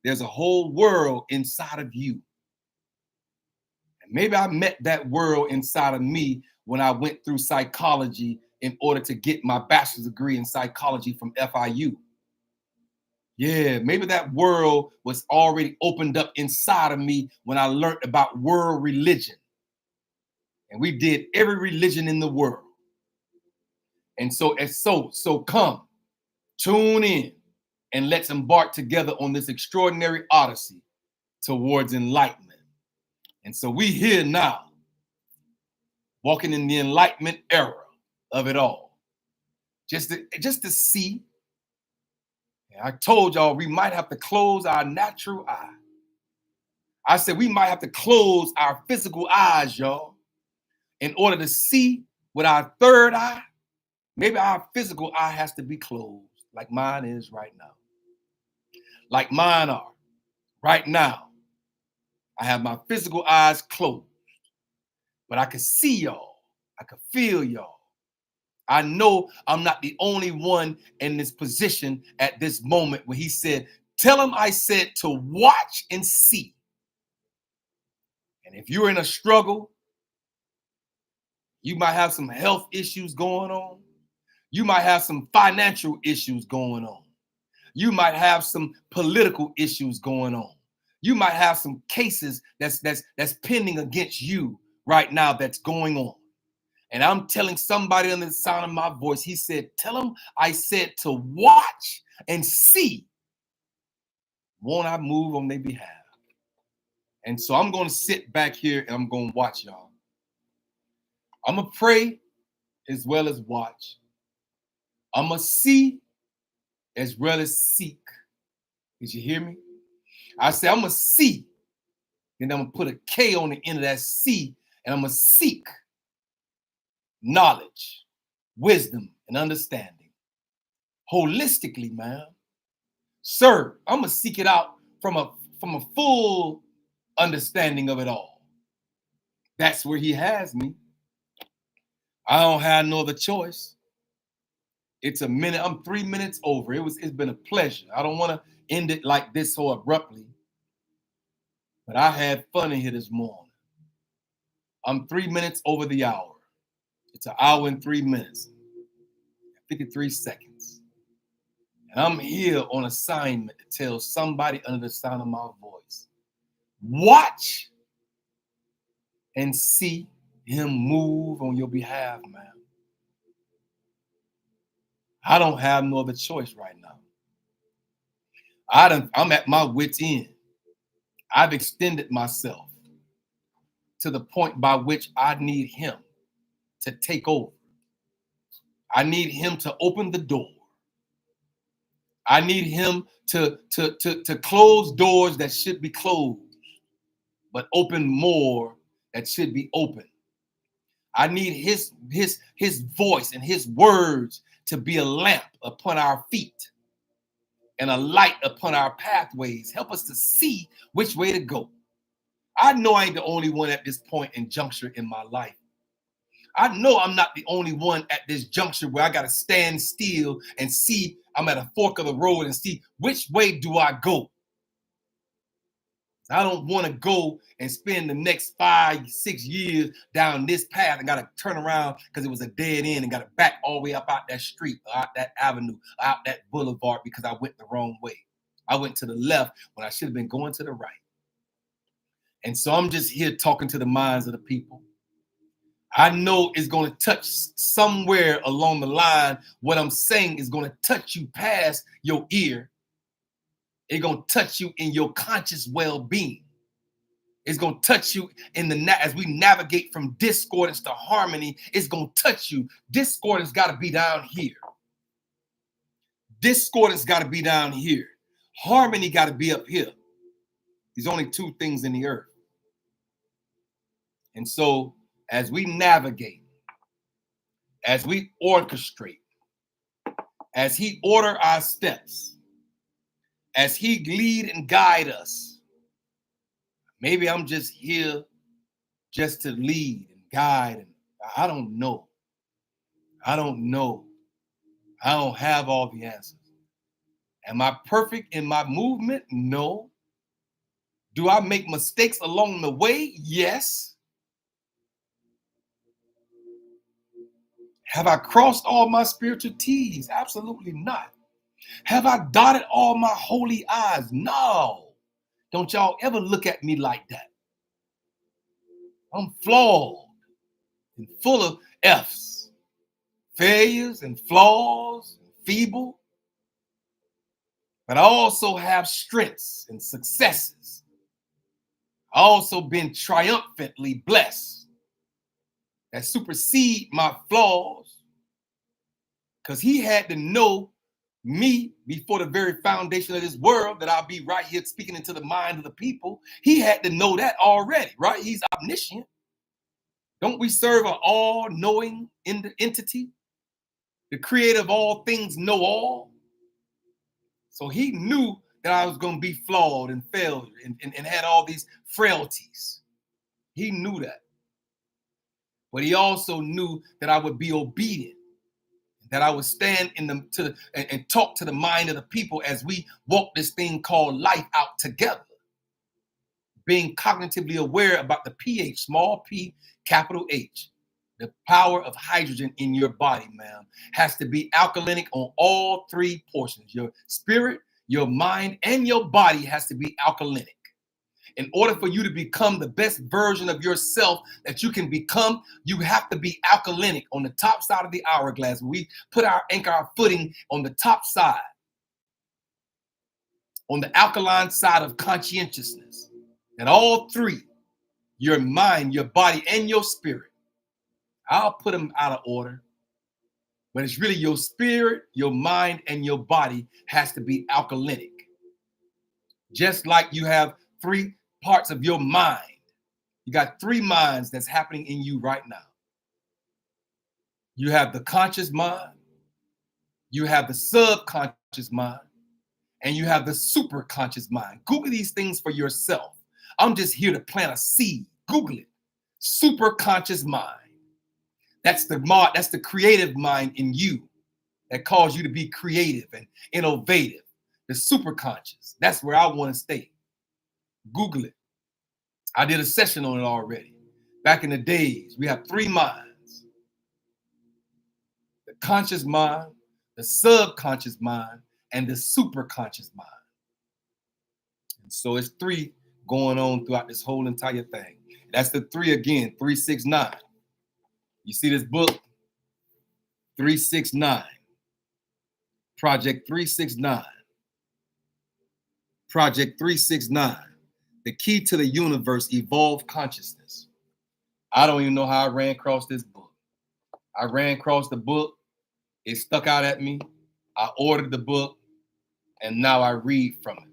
There's a whole world inside of you. And maybe I met that world inside of me when I went through psychology in order to get my bachelor's degree in psychology from FIU. Yeah, maybe that world was already opened up inside of me when I learned about world religion. And we did every religion in the world. And so come, tune in, and let's embark together on this extraordinary odyssey towards enlightenment. And so we here now, walking in the enlightenment era of it all. Just to see. I told y'all we might have to close our natural eye. I said we might have to close our physical eyes, y'all, in order to see with our third eye. Maybe our physical eye has to be closed, like mine is right now. Like mine are right now. I have my physical eyes closed, but I can see y'all. I can feel y'all. I know I'm not the only one in this position at this moment where he said, tell him I said to watch and see. And if you're in a struggle, you might have some health issues going on. You might have some financial issues going on. You might have some political issues going on. You might have some cases that's pending against you right now that's going on. And I'm telling somebody under the sound of my voice, he said, tell him I said to watch and see. Won't I move on their behalf? And so I'm going to sit back here and I'm going to watch y'all. I'm going to pray as well as watch. I'm going to see as well as seek. Did you hear me? I said, I'm going to see. Then I'm going to put a K on the end of that C, and I'm going to seek knowledge, wisdom, and understanding. Holistically, man. Sir, I'm going to seek it out from a full understanding of it all. That's where he has me. I don't have no other choice. It's a minute. I'm 3 minutes over. It's been a pleasure. I don't want to end it like this so abruptly. But I had fun in here this morning. I'm 3 minutes over the hour. It's an hour and 3 minutes, 53 seconds. And I'm here on assignment to tell somebody under the sound of my voice, watch and see him move on your behalf, man. I don't have no other choice right now. I'm at my wit's end. I've extended myself to the point by which I need him to take over. I need him to open the door. I need him to close doors that should be closed, but open more that should be open. I need his voice and his words to be a lamp upon our feet and a light upon our pathways. Help us to see which way to go. I know I ain't the only one at this point in juncture in my life. I know I'm not the only one at this juncture where I got to stand still and see I'm at a fork of the road and see which way do I go. I don't want to go and spend the next 5, 6 years down this path and got to turn around because it was a dead end and got to back all the way up out that street, out that avenue, out that boulevard because I went the wrong way. I went to the left when I should have been going to the right. And so I'm just here talking to the minds of the people. I know it's going to touch somewhere along the line. What I'm saying is going to touch you past your ear. It's going to touch you in your conscious well-being. It's going to touch you in as we navigate from discordance to harmony. It's going to touch you. Discordance got to be down here. Discordance got to be down here. Harmony got to be up here. There's only two things in the earth. And so as we navigate, as we orchestrate, as he order our steps, as he lead and guide us, maybe I'm just here just to lead and guide. And I don't know. I don't know. I don't have all the answers. Am I perfect in my movement? No. Do I make mistakes along the way? Yes. Have I crossed all my spiritual T's? Absolutely not. Have I dotted all my holy I's? No. Don't y'all ever look at me like that. I'm flawed and full of F's, failures and flaws, and feeble. But I also have strengths and successes. I also been triumphantly blessed that supersede my flaws, because he had to know me before the very foundation of this world that I'll be right here speaking into the mind of the people. He had to know that already, right? He's omniscient. Don't we serve an all-knowing entity? The creator of all things know all. So he knew that I was going to be flawed and failure and had all these frailties. He knew that. But he also knew that I would be obedient, that I would stand and talk to the mind of the people as we walk this thing called life out together. Being cognitively aware about the pH, small p, capital H. The power of hydrogen in your body, ma'am, has to be alkalinic on all three portions. Your spirit, your mind, and your body has to be alkalinic. In order for you to become the best version of yourself that you can become, you have to be alkalinic on the top side of the hourglass. We put our footing on the top side, on the alkaline side of conscientiousness. And all three, your mind, your body, and your spirit. I'll put them out of order, but it's really your spirit, your mind, and your body has to be alkalinic. Just like you have three parts of your mind. You got three minds that's happening in you right now. You have the conscious mind, you have the subconscious mind, and you have the superconscious mind. Google these things for yourself. I'm just here to plant a seed. Google it. Superconscious mind. That's the creative mind in you that calls you to be creative and innovative. The superconscious. That's where I want to stay. Google it. I did a session on it already. Back in the days, we have three minds. The conscious mind, the subconscious mind, and the superconscious mind. And so it's three going on throughout this whole entire thing. That's the three again, 369. You see this book? 369. Project 369. Project 369. The key to the universe, evolved consciousness. I don't even know how I ran across this book. I ran across the book. It stuck out at me. I ordered the book, and now I read from it.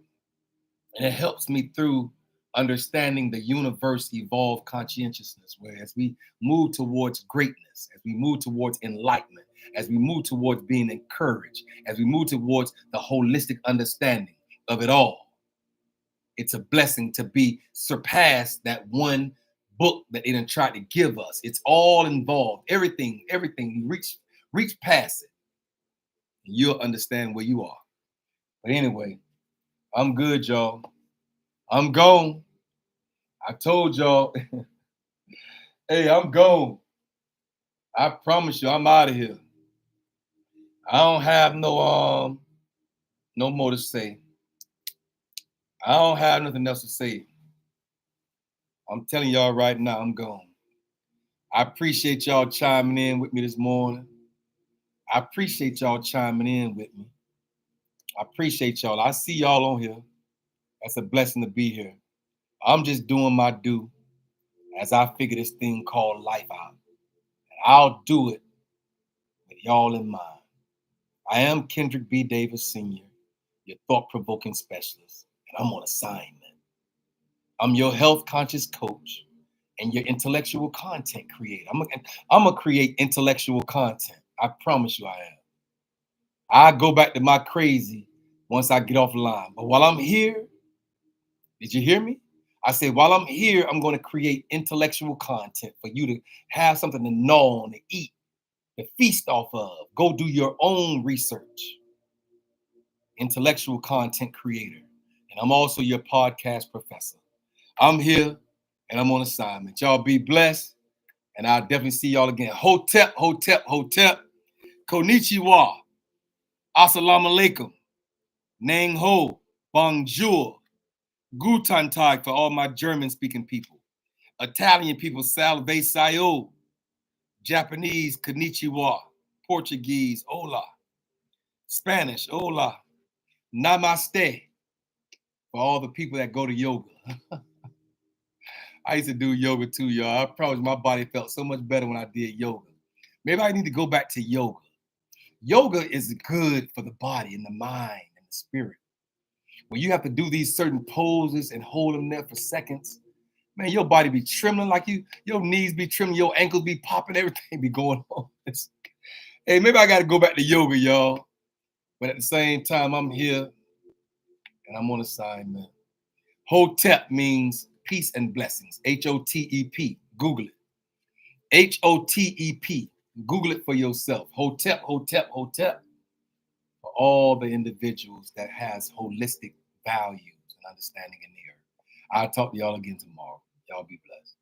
And it helps me through understanding the universe, evolved conscientiousness, where as we move towards greatness, as we move towards enlightenment, as we move towards being encouraged, as we move towards the holistic understanding of it all, it's a blessing to be surpassed that 1 book that they done tried to give us. It's all involved. Everything. You reach past it. You'll understand where you are. But anyway, I'm good, y'all. I'm gone. I told y'all, hey, I'm gone. I promise you, I'm out of here. I don't have no more to say. I don't have nothing else to say. I'm telling y'all right now, I'm gone. I appreciate y'all chiming in with me this morning. I appreciate y'all chiming in with me. I appreciate y'all. I see y'all on here. That's a blessing to be here. I'm just doing my due as I figure this thing called life out. And I'll do it with y'all in mind. I am Kendrick B. Davis Sr., your thought-provoking specialist, and I'm on assignment. I'm your health conscious coach and your intellectual content creator. I'm gonna create intellectual content. I promise you I am. I go back to my crazy once I get offline. But while I'm here, did you hear me? I said, while I'm here, I'm going to create intellectual content for you to have something to gnaw on, to eat, to feast off of. Go do your own research. Intellectual content creator. And I'm also your podcast professor. I'm here and I'm on assignment. Y'all be blessed. And I'll definitely see y'all again. Hotep, hotep, hotep. Konnichiwa. Assalamu alaikum. Nang ho. Bonjour. Guten Tag for all my German-speaking people. Italian people, salve sayo. Japanese, konnichiwa. Portuguese, hola. Spanish, hola. Namaste. For all the people that go to yoga. I used to do yoga too, y'all. I promise my body felt so much better when I did yoga. Maybe I need to go back to yoga. Yoga is good for the body and the mind and the spirit. When you have to do these certain poses and hold them there for seconds, man, your body be trembling like your knees be trembling, your ankles be popping, everything be going on. Hey, maybe I got to go back to yoga, y'all. But at the same time, I'm here and I'm on assignment. Hotep means peace and blessings. H-O-T-E-P. Google it. H-O-T-E-P. Google it for yourself. Hotep, hotep, hotep. For all the individuals that has holistic values and understanding in the earth. I'll talk to y'all again tomorrow. Y'all be blessed.